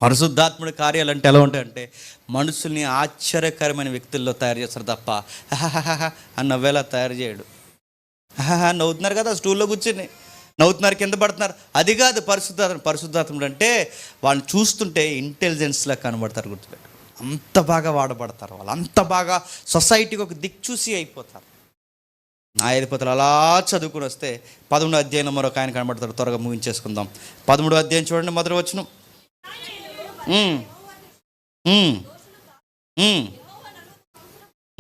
పరిశుద్ధాత్ముడి కార్యాలు అంటే ఎలా ఉంటాయంటే మనుషుల్ని ఆశ్చర్యకరమైన వ్యక్తుల్లో తయారు చేస్తారు తప్ప అని నవ్వేలా తయారు చేయడు. నవ్వుతున్నారు కదా స్టూల్లో కూర్చుని, నవ్వుతున్నారు, కింద పడుతున్నారు, అది కాదు పరిశుద్ధాత్ముడు అంటే వాళ్ళని చూస్తుంటే ఇంటెలిజెన్స్లా కనబడతారు. గుర్తుపెట్టు. అంత బాగా వాడబడతారు వాళ్ళు, అంత బాగా సొసైటీకి ఒక దిక్చూసి అయిపోతారు. న్యాయాధిపతులు అలా చదువుకుని వస్తే 11వ అధ్యాయంలో మరొక ఆయన కనబడతారు. త్వరగా ముగించేసుకుందాం. 13వ అధ్యాయం చూడండి, మొదటి వచనం.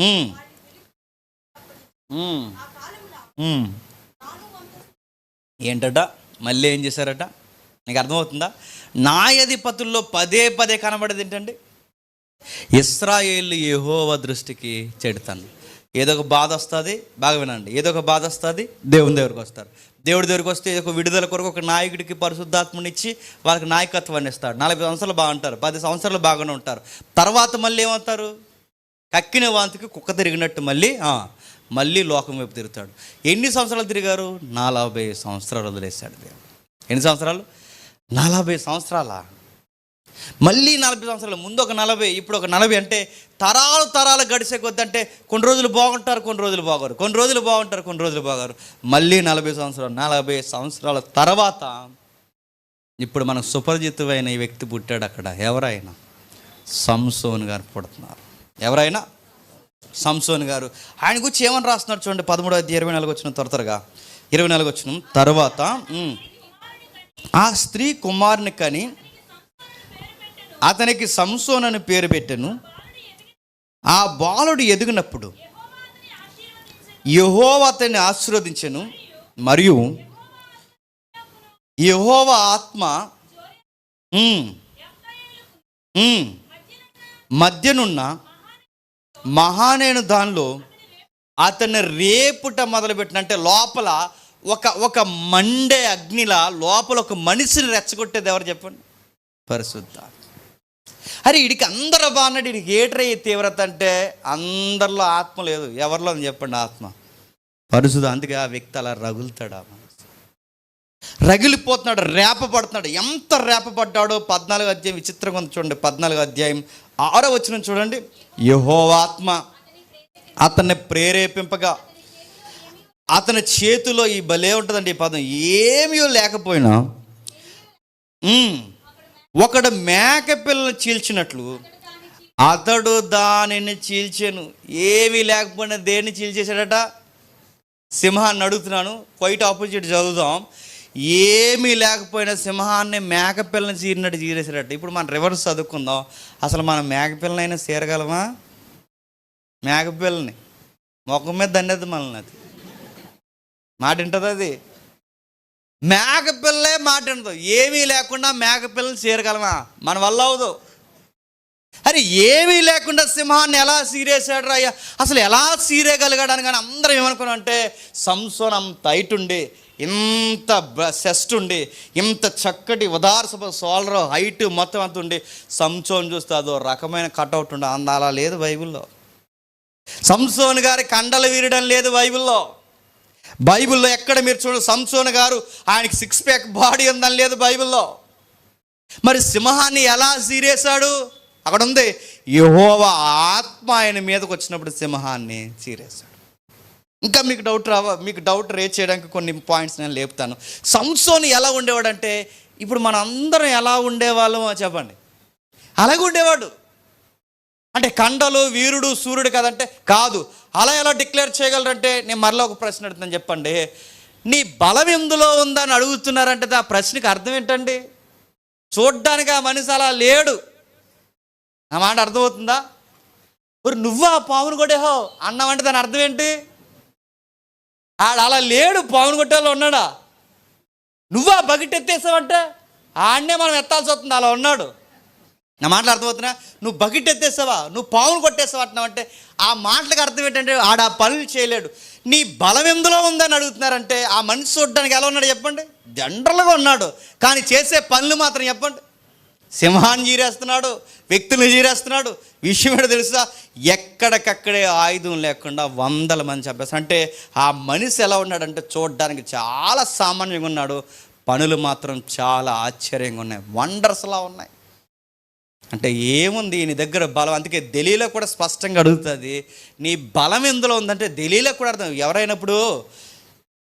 ఉమ్, ఉమ్, ఉమ్. ఏంటట మళ్ళీ ఏం చేశారట? నీకు అర్థమవుతుందా? న్యాయాధిపతుల్లో పదే పదే కనబడేది ఏంటండి? ఇశ్రాయేలు యెహోవా దృష్టికి చెడుతాను. ఏదో ఒక బాధ వస్తుంది, బాగా వినండి, ఏదో ఒక బాధ వస్తుంది, దేవుని దగ్గరికి వస్తారు. దేవుడి దగ్గరికి వస్తే ఒక విడుదల కొరకు ఒక నాయకుడికి పరిశుద్ధాత్మనిచ్చి వాళ్ళకి నాయకత్వాన్ని ఇస్తాడు. 40 సంవత్సరాలు బాగుంటారు, 10 సంవత్సరాలు బాగానే ఉంటారు. తర్వాత మళ్ళీ ఏమవుతారు? కక్కిన వాంతికి కుక్క తిరిగినట్టు మళ్ళీ లోకం వైపు తిరుగుతాడు. ఎన్ని సంవత్సరాలు తిరిగారు? 40 సంవత్సరాలు వదిలేశాడు దేవుడు. ఎన్ని సంవత్సరాలు? 40 సంవత్సరాల. మళ్ళీ 40 సంవత్సరాలు, ముందు ఒక 40, ఇప్పుడు ఒక 40. అంటే తరాలు గడిసే కొద్ది, అంటే కొన్ని రోజులు బాగుంటారు, కొన్ని రోజులు బాగోరు, కొన్ని రోజులు బాగుంటారు, కొన్ని రోజులు బాగోరు. మళ్ళీ 40 సంవత్సరాలు. 40 సంవత్సరాల తర్వాత ఇప్పుడు మనకు సుపరిచితమైన ఈ వ్యక్తి పుట్టాడు అక్కడ. ఎవరైనా సంసోన్ గారు పుడుతున్నారు. ఎవరైనా సంసోన్ గారు. ఆయన గురించి ఏమని రాస్తున్నారు చూడండి, 13:24 వచ్చిన త్వరగా 24 వచ్చిన తర్వాత, ఆ స్త్రీ కుమారుని కని అతనికి సంసోన్ అని పేరు పెట్టెను. ఆ బాలుడు ఎదిగినప్పుడు యెహోవా అతన్ని ఆశీర్వదించెను, మరియు యెహోవా ఆత్మ మధ్యనున్న మహానేను దానిలో అతన్ని రేపుట మొదలుపెట్టిన. అంటే లోపల ఒక మండే అగ్నిలా లోపల ఒక మనిషిని రెచ్చగొట్టేది ఎవరు చెప్పండి? పరిశుద్ధ. అరే వీడికి అందరూ బాగున్నాడు, వీడికి ఏట్రయ్యే తీవ్రత అంటే అందరిలో ఆత్మ లేదు. ఎవరిలో అని చెప్పండి? ఆత్మ, పరిశుద్ధ. అందుకే ఆ వ్యక్తి అలా రగులుతాడు, ఆ మనసు రగిలిపోతున్నాడు, రేపపడుతున్నాడు. ఎంత రేపపడ్డాడో 14వ అధ్యాయం విచిత్రంగా ఉంది చూడండి. 14వ అధ్యాయం 6వ వచనం చూడండి. యెహోవా ఆత్మ అతన్ని ప్రేరేపింపగా అతని చేతిలో ఈ భలే ఉంటుందండి ఈ పదం, ఏమీ లేకపోయినా ఒకడు మేక పిల్లను చీల్చినట్లు అతడు దానిని చీల్చాను. ఏమీ లేకపోయినా దేన్ని చీల్చేశాడట? సింహాన్ని. అడుగుతున్నాను, క్వైట్ ఆపోజిట్ చదువుదాం. ఏమీ లేకపోయినా సింహాన్ని మేక పిల్లని చీరినట్టు చీరేశాడట. ఇప్పుడు మనం రివర్స్ చదువుకుందాం. అసలు మనం మేక పిల్లనైనా చీరగలమా? మేక పిల్లని మొఖం మీద దండేది మనల్ని. అది మాట వింటుంది, అది మేకపిల్లే మాట వింటదు. ఏమీ లేకుండా మేకపిల్లని చీరగలమా? మన వల్ల అవదు. అరే ఏమీ లేకుండా సింహాన్ని ఎలా చీరేశాడు అయ్యా, అసలు ఎలా చీరేయగలిగాడని. కానీ అందరం ఏమనుకున్నాం అంటే సంసోన్ అంత హైట్ ఉండి, ఇంత చెస్ట్ ఉండి, ఇంత చక్కటి ఉదారసభ సోలర్ హైట్ మొత్తం అంత ఉండి, సంసోన్ చూస్తే అదో రకమైన కట్అవుట్ ఉండే. అలా లేదు బైబిల్లో. సంసోన్ గారి కండలు వీరడం లేదు బైబిల్లో ఎక్కడ మీరు చూడండి. సంసోన్ గారు ఆయనకి 6 ప్యాక్ బాడీ ఉందని లేదు బైబిల్లో. మరి సింహాన్ని ఎలా చీరేశాడు? అక్కడ ఉంది, యెహోవా ఆత్మ ఆయన మీదకి వచ్చినప్పుడు సింహాన్ని చీరేశాడు. ఇంకా మీకు డౌట్ రేజ్ చేయడానికి కొన్ని పాయింట్స్ నేను లేపుతాను. సంసోన్ ఎలా ఉండేవాడంటే, ఇప్పుడు మనం అందరం ఎలా ఉండేవాళ్ళం చెప్పండి? అలాగే ఉండేవాడు. అంటే కండలు వీరుడు సూర్యుడు కదంటే కాదు. అలా ఎలా డిక్లేర్ చేయగలరంటే, నేను మరలా ఒక ప్రశ్న అడుగుతాను, చెప్పండి. నీ బలం ఎందులో ఉందని అడుగుతున్నారంటే ఆ ప్రశ్నకి అర్థం ఏంటండి? చూడ్డానికి ఆ మనిషి అలా లేడు. నా మాట అర్థమవుతుందా? మరి నువ్వా పావును కొట్టేహో అన్నావంటే దాని అర్థం ఏంటి? ఆడు అలా లేడు, పావును కొట్టేలో ఉన్నాడా? నువ్వా బకెట్ ఎత్తేసావంటే ఆడనే మనం ఎత్తాల్సి వస్తుంది, అలా ఉన్నాడు. నా మాటలు అర్థమవుతున్నా? నువ్వు బకెట్ ఎత్తేసావా, నువ్వు పావును కొట్టేసావా అంటున్నావంటే ఆ మాటలకు అర్థం ఏంటంటే ఆడ ఆ పనులు చేయలేడు. నీ బలం ఎందులో ఉందని అడుగుతున్నారంటే ఆ మనిషి చూడడానికి ఎలా ఉన్నాడు చెప్పండి? జనరల్గా ఉన్నాడు, కానీ చేసే పనులు మాత్రం చెప్పండి. సింహాన్ని చీరేస్తున్నాడు, వ్యక్తులను చీరేస్తున్నాడు. విషయం ఏంటో తెలుసా? ఎక్కడికక్కడే ఆయుధం లేకుండా 100 మంది చంపేస్తాడు. అంటే ఆ మనిషి ఎలా ఉన్నాడంటే చూడడానికి చాలా సామాన్యంగా ఉన్నాడు, పనులు మాత్రం చాలా ఆశ్చర్యంగా ఉన్నాయి, వండర్స్లా ఉన్నాయి. అంటే ఏముంది నీ దగ్గర బలం? అందుకే దెలీలా కూడా స్పష్టంగా అడుగుతుంది, నీ బలం ఎందులో ఉందంటే దెలీలా కూడా అర్థం. ఎవరైనప్పుడు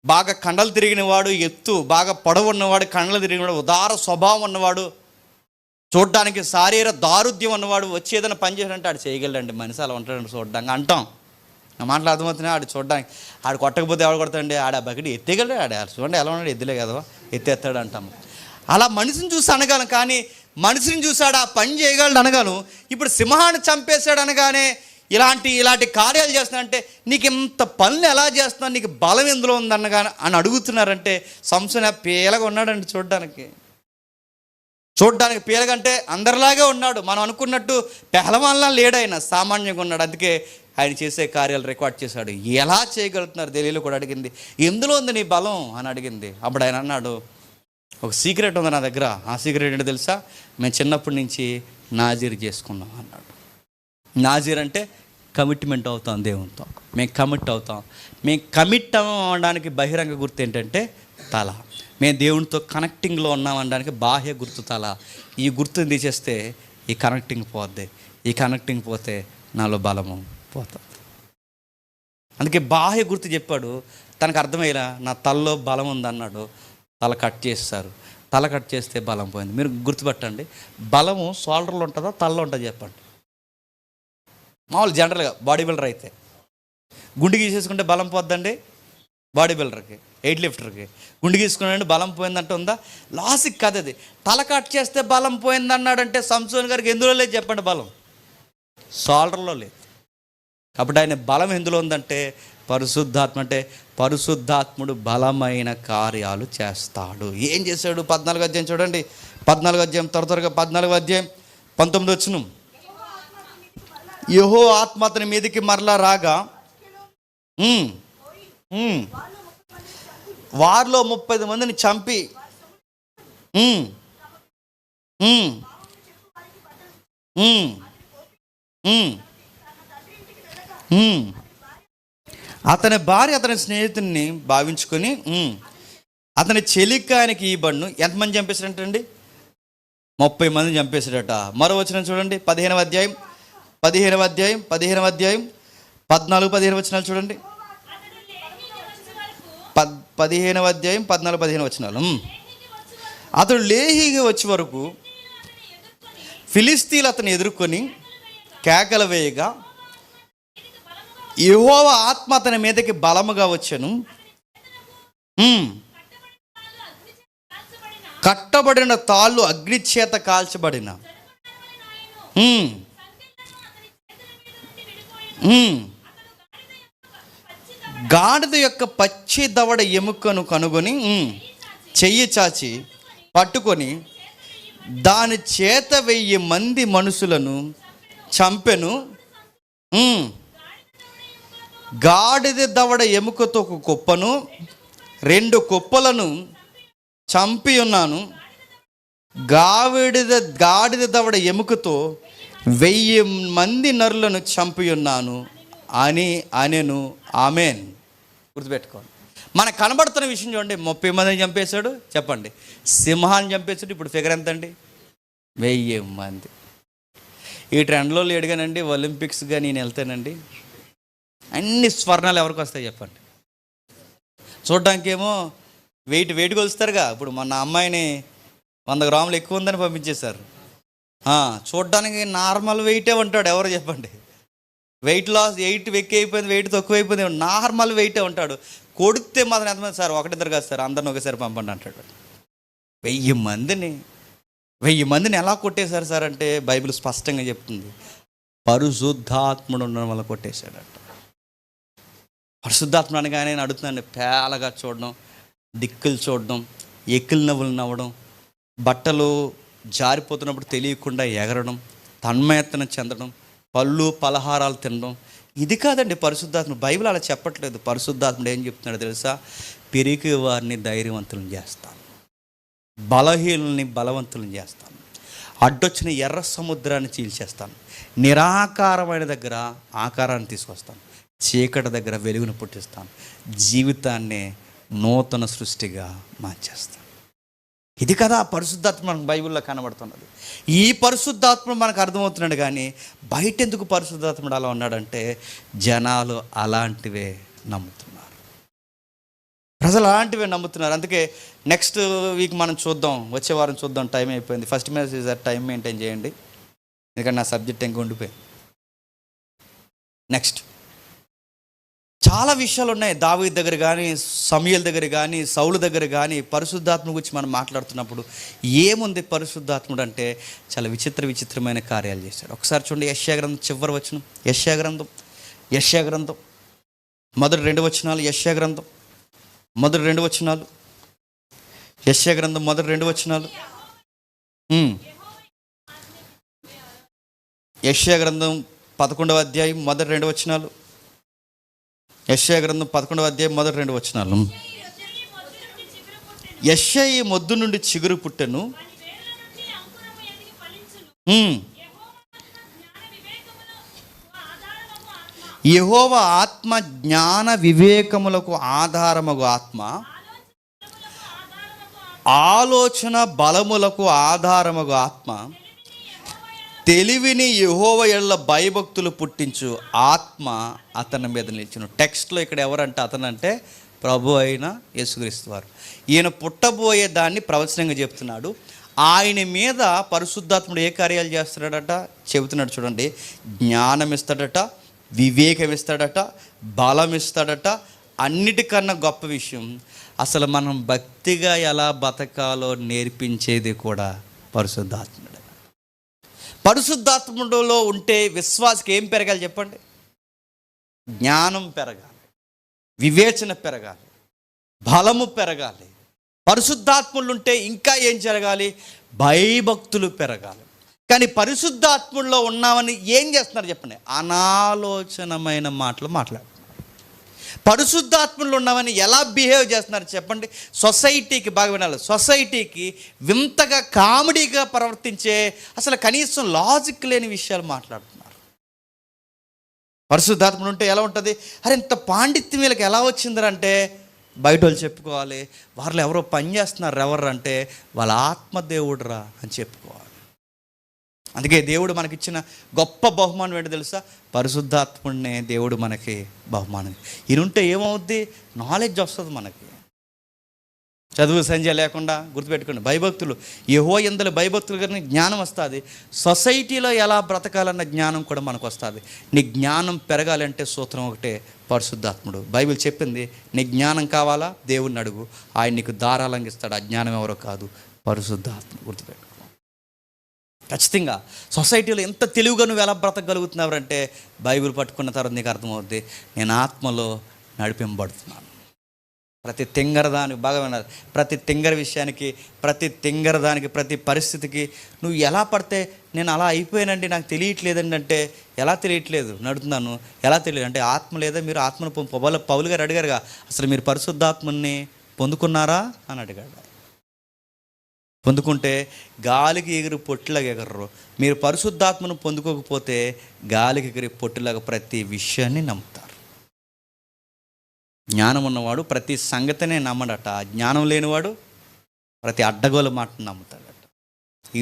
బాగా కండలు తిరిగిన వాడు, ఎత్తు బాగా పొడవు ఉన్నవాడు, కండలు తిరిగినవాడు, ఉదార స్వభావం ఉన్నవాడు, చూడడానికి శారీర దారుఢ్యం ఉన్నవాడు వచ్చి ఏదైనా పని చేయాలంటే ఆడు చేయగలండి. మనిషి అలా ఉంటాడండి చూడడానికి అంటాం. నా మాటలు అర్థమవుతున్నాయి? ఆడు చూడడానికి, ఆడు కొట్టకపోతే ఎవడు కొడతాడండి? ఆడ బకెట్ ఎత్తేయగలడు. ఆడు చూడండి ఎలా ఉన్నాడు, ఎద్దులే కదా, ఎత్తేస్తాడు అంటాము. అలా మనిషిని చూసి అనగాను, కానీ మనిషిని చూశాడు ఆ పని చేయగలడు అనగాను. ఇప్పుడు సింహాన్ని చంపేశాడు అనగానే ఇలాంటి కార్యాలు చేస్తున్నానంటే నీకు ఇంత పనులు ఎలా చేస్తున్నావు, నీకు బలం ఎందులో ఉందన్నగా అని అడుగుతున్నారంటే సంసోను పీలగా ఉన్నాడండి. చూడ్డానికి పీలగంటే అందరిలాగే ఉన్నాడు. మనం అనుకున్నట్టు పెహలవాన్లా లేడైనా, సామాన్యంగా ఉన్నాడు. అందుకే ఆయన చేసే కార్యాలు రికార్డ్ చేశాడు. ఎలా చేయగలుగుతున్నారు తెలియలు కూడా అడిగింది. ఎందులో ఉంది నీ బలం అని అడిగింది. అప్పుడు ఆయన అన్నాడు, ఒక సీక్రెట్ ఉంది నా దగ్గర. ఆ సీక్రెట్ ఏంటో తెలుసా, మేము చిన్నప్పటి నుంచి నాజీర్ చేసుకున్నాం అన్నాడు. నాజీర్ అంటే కమిట్మెంట్ అవుతాం దేవునితో. మేము కమిట్ అవుతాం. మేము కమిట్ అవ్వడానికి బహిరంగ గుర్తు ఏంటంటే తల. మేము దేవునితో కనెక్టింగ్లో ఉన్నామనడానికి బాహ్య గుర్తు తల. ఈ గుర్తుని తీసేస్తే ఈ కనెక్టింగ్ పోద్ది. ఈ కనెక్టింగ్ పోతే నాలో బలము పోతుంది. అందుకే బాహ్య గుర్తు చెప్పాడు. తనకు అర్థమయ్యేలా నా తలలో బలం ఉందన్నాడు. తల కట్ చేస్తారు. తల కట్ చేస్తే బలం పోయింది. మీరు గుర్తుపట్టండి, బలము షోల్డర్లో ఉంటుందా తలలో ఉంటుందో చెప్పండి. మామూలు జనరల్గా బాడీ బిల్డర్ అయితే గుండు గీసేసుకుంటే బలం పోద్దండి. బాడీ బిల్డర్కి, వెయిట్ లిఫ్టర్కి గుండు గీసుకున్నాడు బలం పోయిందంటే ఉందా? లాజిక్ కాదు అది. తల కట్ చేస్తే బలం పోయిందన్నాడంటే సంసోను గారికి ఎందులో లేదు చెప్పండి? బలం షోల్డర్లో లేదు. కాబట్టి ఆయన బలం ఎందులో ఉందంటే పరిశుద్ధాత్మ. అంటే పరిశుద్ధాత్ముడు బలమైన కార్యాలు చేస్తాడు. ఏం చేశాడు? 14వ అధ్యాయం చూడండి. 14వ అధ్యాయం త్వరగా 14వ అధ్యాయం 19వ వచనం. యెహోవా ఆత్మ అతని మీదకి మరలా రాగా వారిలో 30 మందిని చంపి అతని భార్య అతని స్నేహితుడిని భావించుకొని అతని చెలికాయనికి ఈ బండ్ను ఎంతమంది చంపేశాడంటండి? 30 మందిని చంపేశాడట. మరో వచనం చూడండి. 15వ అధ్యాయం 14-15 వచనాలు చూడండి. 15వ అధ్యాయం 14-15 వచనాలు. అతడు లేహీకి వచ్చే వరకు ఫిలిస్తీన్లు అతను ఎదుర్కొని కేకలు వేయగా యెహోవా ఆత్మ అతని మీదకి బలముగా వచ్చెను. కట్టబడిన తాళ్ళు అగ్ని చేత కాల్చబడిన గాడిద యొక్క పచ్చి దవడ ఎముకను కనుగొని చెయ్యి చాచి పట్టుకొని దాని చేత 1000 మంది మనుషులను చంపెను. గాడిద దవడ ఎముకతో ఒక కుప్పను 2 కుప్పలను చంపి ఉన్నాను. గాడిద దవడ ఎముకతో 1000 మంది నరులను చంపి ఉన్నాను అని అనెను. ఆమెన్. గుర్తుపెట్టుకోండి. మనకు కనబడుతున్న విషయం చూడండి. 30 మందిని చంపేశాడు. చెప్పండి, సింహాన్ని చంపేశాడు. ఇప్పుడు ఫిగర్ ఎంత అండి? 1000 మంది. ఈ ట్రెండ్లో లేడుగానండి. ఒలింపిక్స్గా నేను వెళ్తానండి, అన్ని స్వర్ణాలు ఎవరికి వస్తాయి చెప్పండి? చూడడానికేమో వెయిట్ కొలుస్తారుగా. ఇప్పుడు మన అమ్మాయిని 100 గ్రాములు ఎక్కువ ఉందని పంపించేశారు. చూడడానికి నార్మల్ వెయిటే ఉంటాడు. ఎవరు చెప్పండి? వెయిట్ లాస్, వెయిట్ అయిపోయింది, వెయిట్ తక్కువ అయిపోయింది, నార్మల్ వెయిటే ఉంటాడు. కొడితే మాత్రం ఎంతమంది సార్? 1-2 కాదు సార్, అందరిని ఒకేసారి పంపండి అంటాడు. 1000 మందిని ఎలా కొట్టేశారు సార్ అంటే బైబిల్ స్పష్టంగా చెప్తుంది, పరిశుద్ధాత్ముడు ఉండడం వల్ల కొట్టేశాడట. పరిశుద్ధాత్మ అనగానే నేను అడుగుతున్నాను, పేలగా చూడడం, దిక్కులు చూడడం, ఎక్కిలు నవ్వులు నవ్వడం, బట్టలు జారిపోతున్నప్పుడు తెలియకుండా ఎగరడం, తన్మయత్తన చెందడం, పళ్ళు పలహారాలు తినడం, ఇది కాదండి పరిశుద్ధాత్మ. బైబిల్ అలా చెప్పట్లేదు. పరిశుద్ధాత్ముడు ఏం చెప్తున్నాడో తెలుసా? పిరికి వారిని ధైర్యవంతులను చేస్తాను, బలహీనుల్ని బలవంతులను చేస్తాను, అడ్డొచ్చిన ఎర్ర సముద్రాన్ని చీల్చేస్తాను, నిరాకారమైన దగ్గర ఆకారాన్ని తీసుకొస్తాను, చీకటి దగ్గర వెలుగును పుట్టిస్తాను, జీవితాన్ని నూతన సృష్టిగా మార్చేస్తాను. ఇది కదా పరిశుద్ధాత్మ మనకు బైబిల్లో కనబడుతున్నది. ఈ పరిశుద్ధాత్మ మనకు అర్థమవుతున్నాడు. కానీ బయట ఎందుకు పరిశుద్ధాత్ముడు అలా ఉన్నాడంటే జనాలు అలాంటివే నమ్ముతున్నారు, ప్రజలు అలాంటివే నమ్ముతున్నారు. అందుకే నెక్స్ట్ వీక్ మనం చూద్దాం, వచ్చే వారం చూద్దాం. టైం అయిపోయింది. ఫస్ట్ మెసేజ్ టైం మెయింటైన్ చేయండి, ఎందుకంటే నా సబ్జెక్ట్ ఇంకా ఉండిపోయింది. నెక్స్ట్ చాలా విషయాలు ఉన్నాయి. దావీదు దగ్గర కానీ, సమూయేలు దగ్గర కానీ, సౌలు దగ్గర కానీ పరిశుద్ధాత్మ గురించి మనం మాట్లాడుతున్నప్పుడు ఏముంది పరిశుద్ధాత్ముడు అంటే చాలా విచిత్రమైన కార్యాలు చేశాడు. ఒకసారి చూడండి, యెషయా గ్రంథం చివరి వచనం, యెషయా గ్రంథం మొదటి 2 వచనాలు, యెషయా గ్రంథం మొదటి 2 వచనాలు, యెషయా గ్రంథం మొదటి 2 వచనాలు, యెషయా గ్రంథం 11వ అధ్యాయం మొదటి 2 వచనాలు, యెషయా గ్రంథం 11వ అధ్యాయం మొదటి 2 వచనాలు. యెషయా ఈ మొద్దు నుండి చిగురు పుట్టెను, యెహోవా ఆత్మ జ్ఞాన వివేకములకు ఆధారమగు ఆత్మ, ఆలోచన బలములకు ఆధారమగు ఆత్మ, తెలివిని యెహోవా యందు భయభక్తులు పుట్టించు ఆత్మ అతని మీద నిలిచును. టెక్స్ట్లో ఇక్కడ ఎవరంటే అతనంటే ప్రభు అయిన యేసుక్రీస్తు వారు. ఈయన పుట్టబోయే దాన్ని ప్రవచనంగా చెప్తున్నాడు. ఆయన మీద పరిశుద్ధాత్ముడు ఏ కార్యాలు చేస్తున్నాడట చెబుతున్నాడు. చూడండి, జ్ఞానం ఇస్తాడట, వివేకం ఇస్తాడట, బలం ఇస్తాడట. అన్నిటికన్నా గొప్ప విషయం, అసలు మనం భక్తిగా ఎలా బతకాలో నేర్పించేది కూడా పరిశుద్ధాత్ముడు. పరిశుద్ధాత్ముడిలో ఉంటే విశ్వాసకి ఏం పెరగాలి చెప్పండి? జ్ఞానం పెరగాలి, వివేచన పెరగాలి, బలము పెరగాలి. పరిశుద్ధాత్ములు ఉంటే ఇంకా ఏం జరగాలి? భయభక్తులు పెరగాలి. కానీ పరిశుద్ధాత్ముల్లో ఉన్నామని ఏం చేస్తున్నారు చెప్పండి? అనాలోచనమైన మాటలు మాట్లాడుతున్నారు. పరిశుద్ధాత్మలు ఉన్నామని ఎలా బిహేవ్ చేస్తున్నారు చెప్పండి? సొసైటీకి బాగా వినాలి, సొసైటీకి వింతగా కామెడీగా ప్రవర్తించే, అసలు కనీసం లాజిక్ లేని విషయాలు మాట్లాడుతున్నారు. పరిశుద్ధాత్మలు ఉంటే ఎలా ఉంటుంది? అరే ఇంత పాండిత్యం వీళ్ళకి ఎలా వచ్చిందంటే బయట వాళ్ళు చెప్పుకోవాలి, వాళ్ళు ఎవరో పని చేస్తున్నారు, ఎవరు అంటే వాళ్ళ ఆత్మదేవుడురా అని చెప్పుకోవాలి. అందుకే దేవుడు మనకిచ్చిన గొప్ప బహుమానం ఏంటో తెలుసా? పరిశుద్ధాత్ముడినే దేవుడు మనకి బహుమానం. ఈయనుంటే ఏమవుద్ది? నాలెడ్జ్ వస్తుంది మనకి. చదువు సంధ్య లేకుండా గుర్తుపెట్టుకోండి, భయభక్తులు, యెహోవా యందు భయభక్తులు కానీ జ్ఞానం వస్తుంది. సొసైటీలో ఎలా బ్రతకాలన్న జ్ఞానం కూడా మనకు వస్తుంది. నీ జ్ఞానం పెరగాలంటే సూత్రం ఒకటే, పరిశుద్ధాత్ముడు. బైబిల్ చెప్పింది, నీ జ్ఞానం కావాలా? దేవుడిని అడుగు, ఆయన నీకు ధారాళంగా ఇస్తాడు. ఆ జ్ఞానం ఎవరో కాదు, పరిశుద్ధాత్ముడు. గుర్తుపెట్టుకో. ఖచ్చితంగా సొసైటీలో ఎంత తెలివిగా నువ్వు ఎలా బ్రతకగలుగుతున్నావంటే బైబిల్ పట్టుకున్న తర్వాత నీకు అర్థమవుద్ది, నేను ఆత్మలో నడిపింపబడుతున్నాను. ప్రతి తింగరదానికి బాగా విన్నారు, ప్రతి తింగర విషయానికి, ప్రతి తింగరదానికి, ప్రతి పరిస్థితికి నువ్వు ఎలా పడితే నేను అలా అయిపోయానండి, నాకు తెలియట్లేదండి అంటే ఎలా తెలియట్లేదు, నడుతున్నాను ఎలా తెలియదు అంటే ఆత్మ లేదా? మీరు ఆత్మను పౌలు గారు అడిగారుగా, అసలు మీరు పరిశుద్ధాత్మని పొందుకున్నారా అని అడిగాడు. పొందుకుంటే గాలికి ఎగిరి పొట్టులాగా ఎగర్రు. మీరు పరిశుద్ధాత్మను పొందుకోకపోతే గాలికి ఎగిరి పొట్టులాగా ప్రతి విషయాన్ని నమ్ముతారు. జ్ఞానం ఉన్నవాడు ప్రతి సంగతినే నమ్మడట, జ్ఞానం లేనివాడు ప్రతి అడ్డగోలు మాటను నమ్ముతాడట.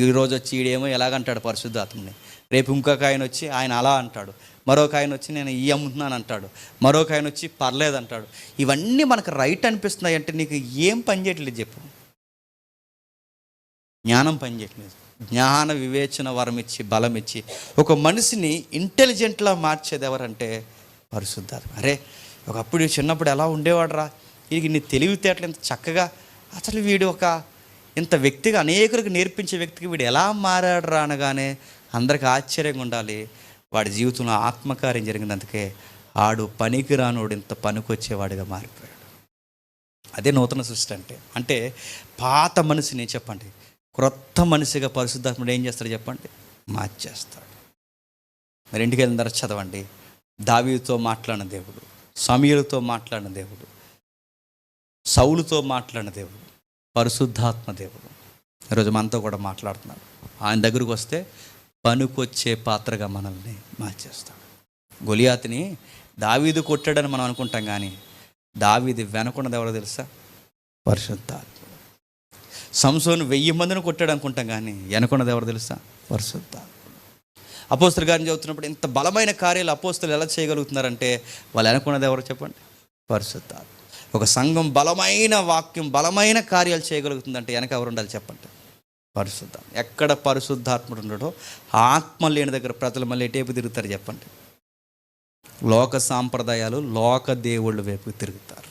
ఈరోజు వచ్చి ఈడేమో ఎలాగంటాడు పరిశుద్ధాత్మని, రేపు ఇంకొక ఆయన వచ్చి ఆయన అలా అంటాడు, మరొక ఆయన వచ్చి నేను ఈ అమ్ముతున్నాను అంటాడు, మరొక ఆయన వచ్చి పర్లేదు అంటాడు. ఇవన్నీ మనకు రైట్ అనిపిస్తున్నాయి అంటే నీకు ఏం పని చేయట్లేదు చెప్పు? జ్ఞానం పనిచేయట్లేదు. జ్ఞాన వివేచన వరం ఇచ్చి బలం ఇచ్చి ఒక మనిషిని ఇంటెలిజెంట్లా మార్చేది ఎవరంటే పరిశుద్ధాత్మ. అరే ఒకప్పుడు చిన్నప్పుడు ఎలా ఉండేవాడురా, వీడికి నీ తెలివితేటలు ఇంత చక్కగా, అసలు వీడు ఒక ఇంత వ్యక్తిగా అనేకులకు నేర్పించే వ్యక్తికి వీడు ఎలా మారాడురా అనగానే అందరికీ ఆశ్చర్యంగా ఉండాలి. వాడి జీవితంలో ఆత్మకార్యం జరిగినందుకే ఆడు పనికి రానోడు ఇంత పనికొచ్చేవాడిగా మారిపోయాడు. అదే నూతన సృష్టి అంటే పాత మనిషిని చెప్పండి క్రొత్త మనిషిగా పరిశుద్ధాత్ముడు ఏం చేస్తాడు చెప్పండి? మార్చేస్తాడు. మరి ఇంటికి వెళ్ళిన తర్వాత చదవండి, దావీదుతో మాట్లాడిన దేవుడు, సమూయేలుతో మాట్లాడిన దేవుడు, సౌలుతో మాట్లాడిన దేవుడు, పరిశుద్ధాత్మ దేవుడు ఈరోజు మనతో కూడా మాట్లాడుతున్నాడు. ఆయన దగ్గరకు వస్తే పనికొచ్చే పాత్రగా మనల్ని మార్చేస్తాడు. గొలియాతుని దావీదు కొట్టాడని మనం అనుకుంటాం, కానీ దావీదు వెనకున్నది ఎవరో తెలుసా? పరిశుద్ధాత్మ. సంసోను 1000 మందిని కొట్టాడు అనుకుంటాం, కానీ వెనకున్నది ఎవరు తెలుసా? పరిశుద్ధాత్మ. అపోస్తలుల గారిని చదువుతున్నప్పుడు ఇంత బలమైన కార్యాలు అపోస్తలు ఎలా చేయగలుగుతున్నారంటే వాళ్ళు వెనకున్నది ఎవరు చెప్పండి? పరిశుద్ధాత్మ. ఒక సంఘం బలమైన వాక్యం, బలమైన కార్యాలు చేయగలుగుతుందంటే వెనక ఎవరు ఉండాలి చెప్పండి? పరిశుద్ధాత్మ. ఎక్కడ పరిశుద్ధాత్ముడు ఉండడో ఆత్మ లేని దగ్గర ప్రజలు మళ్ళీ ఎటేపు తిరుగుతారు చెప్పండి? లోక సాంప్రదాయాలు, లోక దేవుళ్ళ వైపు తిరుగుతారు.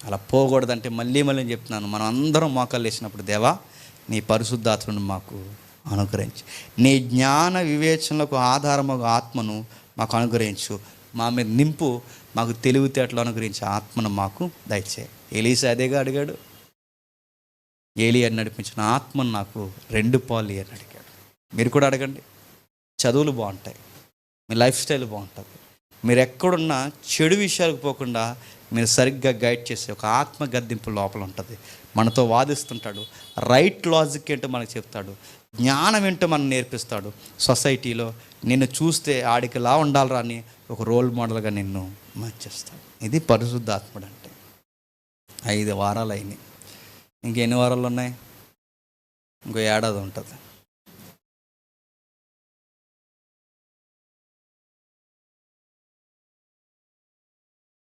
అలా పోకూడదంటే మళ్ళీ చెప్తున్నాను, మనం అందరం మోకాళ్ళు వేసినప్పుడు, దేవా నీ పరిశుద్ధాత్మను మాకు అనుగ్రహించు, నీ జ్ఞాన వివేచనలకు ఆధారమగు ఆత్మను మాకు అనుగ్రహించు, మా మీద నింపు, మాకు తెలివితేటలు అనుగ్రహించే ఆత్మను మాకు దయచేయి. ఎలీసా అదేగా అడిగాడు. ఏలియాని నడిపించిన ఆత్మను నాకు 2 పాలు అని అడిగాడు. మీరు కూడా అడగండి. చదువులు బాగుంటాయి, మీ లైఫ్ స్టైల్ బాగుంటుంది, మీరు ఎక్కడున్నా చెడు విషయాలకు పోకుండా మీరు సరిగ్గా గైడ్ చేసే ఒక ఆత్మ గద్దింపు లోపల ఉంటుంది. మనతో వాదిస్తుంటాడు, రైట్ లాజిక్ ఏంటో మనకు చెప్తాడు, జ్ఞానం ఏంటో మనం నేర్పిస్తాడు. సొసైటీలో నిన్ను చూస్తే ఆడికిలా ఉండాలిరా అని ఒక రోల్ మోడల్గా నిన్ను మార్చేస్తాడు. ఇది పరిశుద్ధాత్ముడు అంటే. 5 వారాలు అయినాయి, ఇంకెన్ని వారాలు ఉన్నాయి? ఇంకో ఏడాది ఉంటుంది.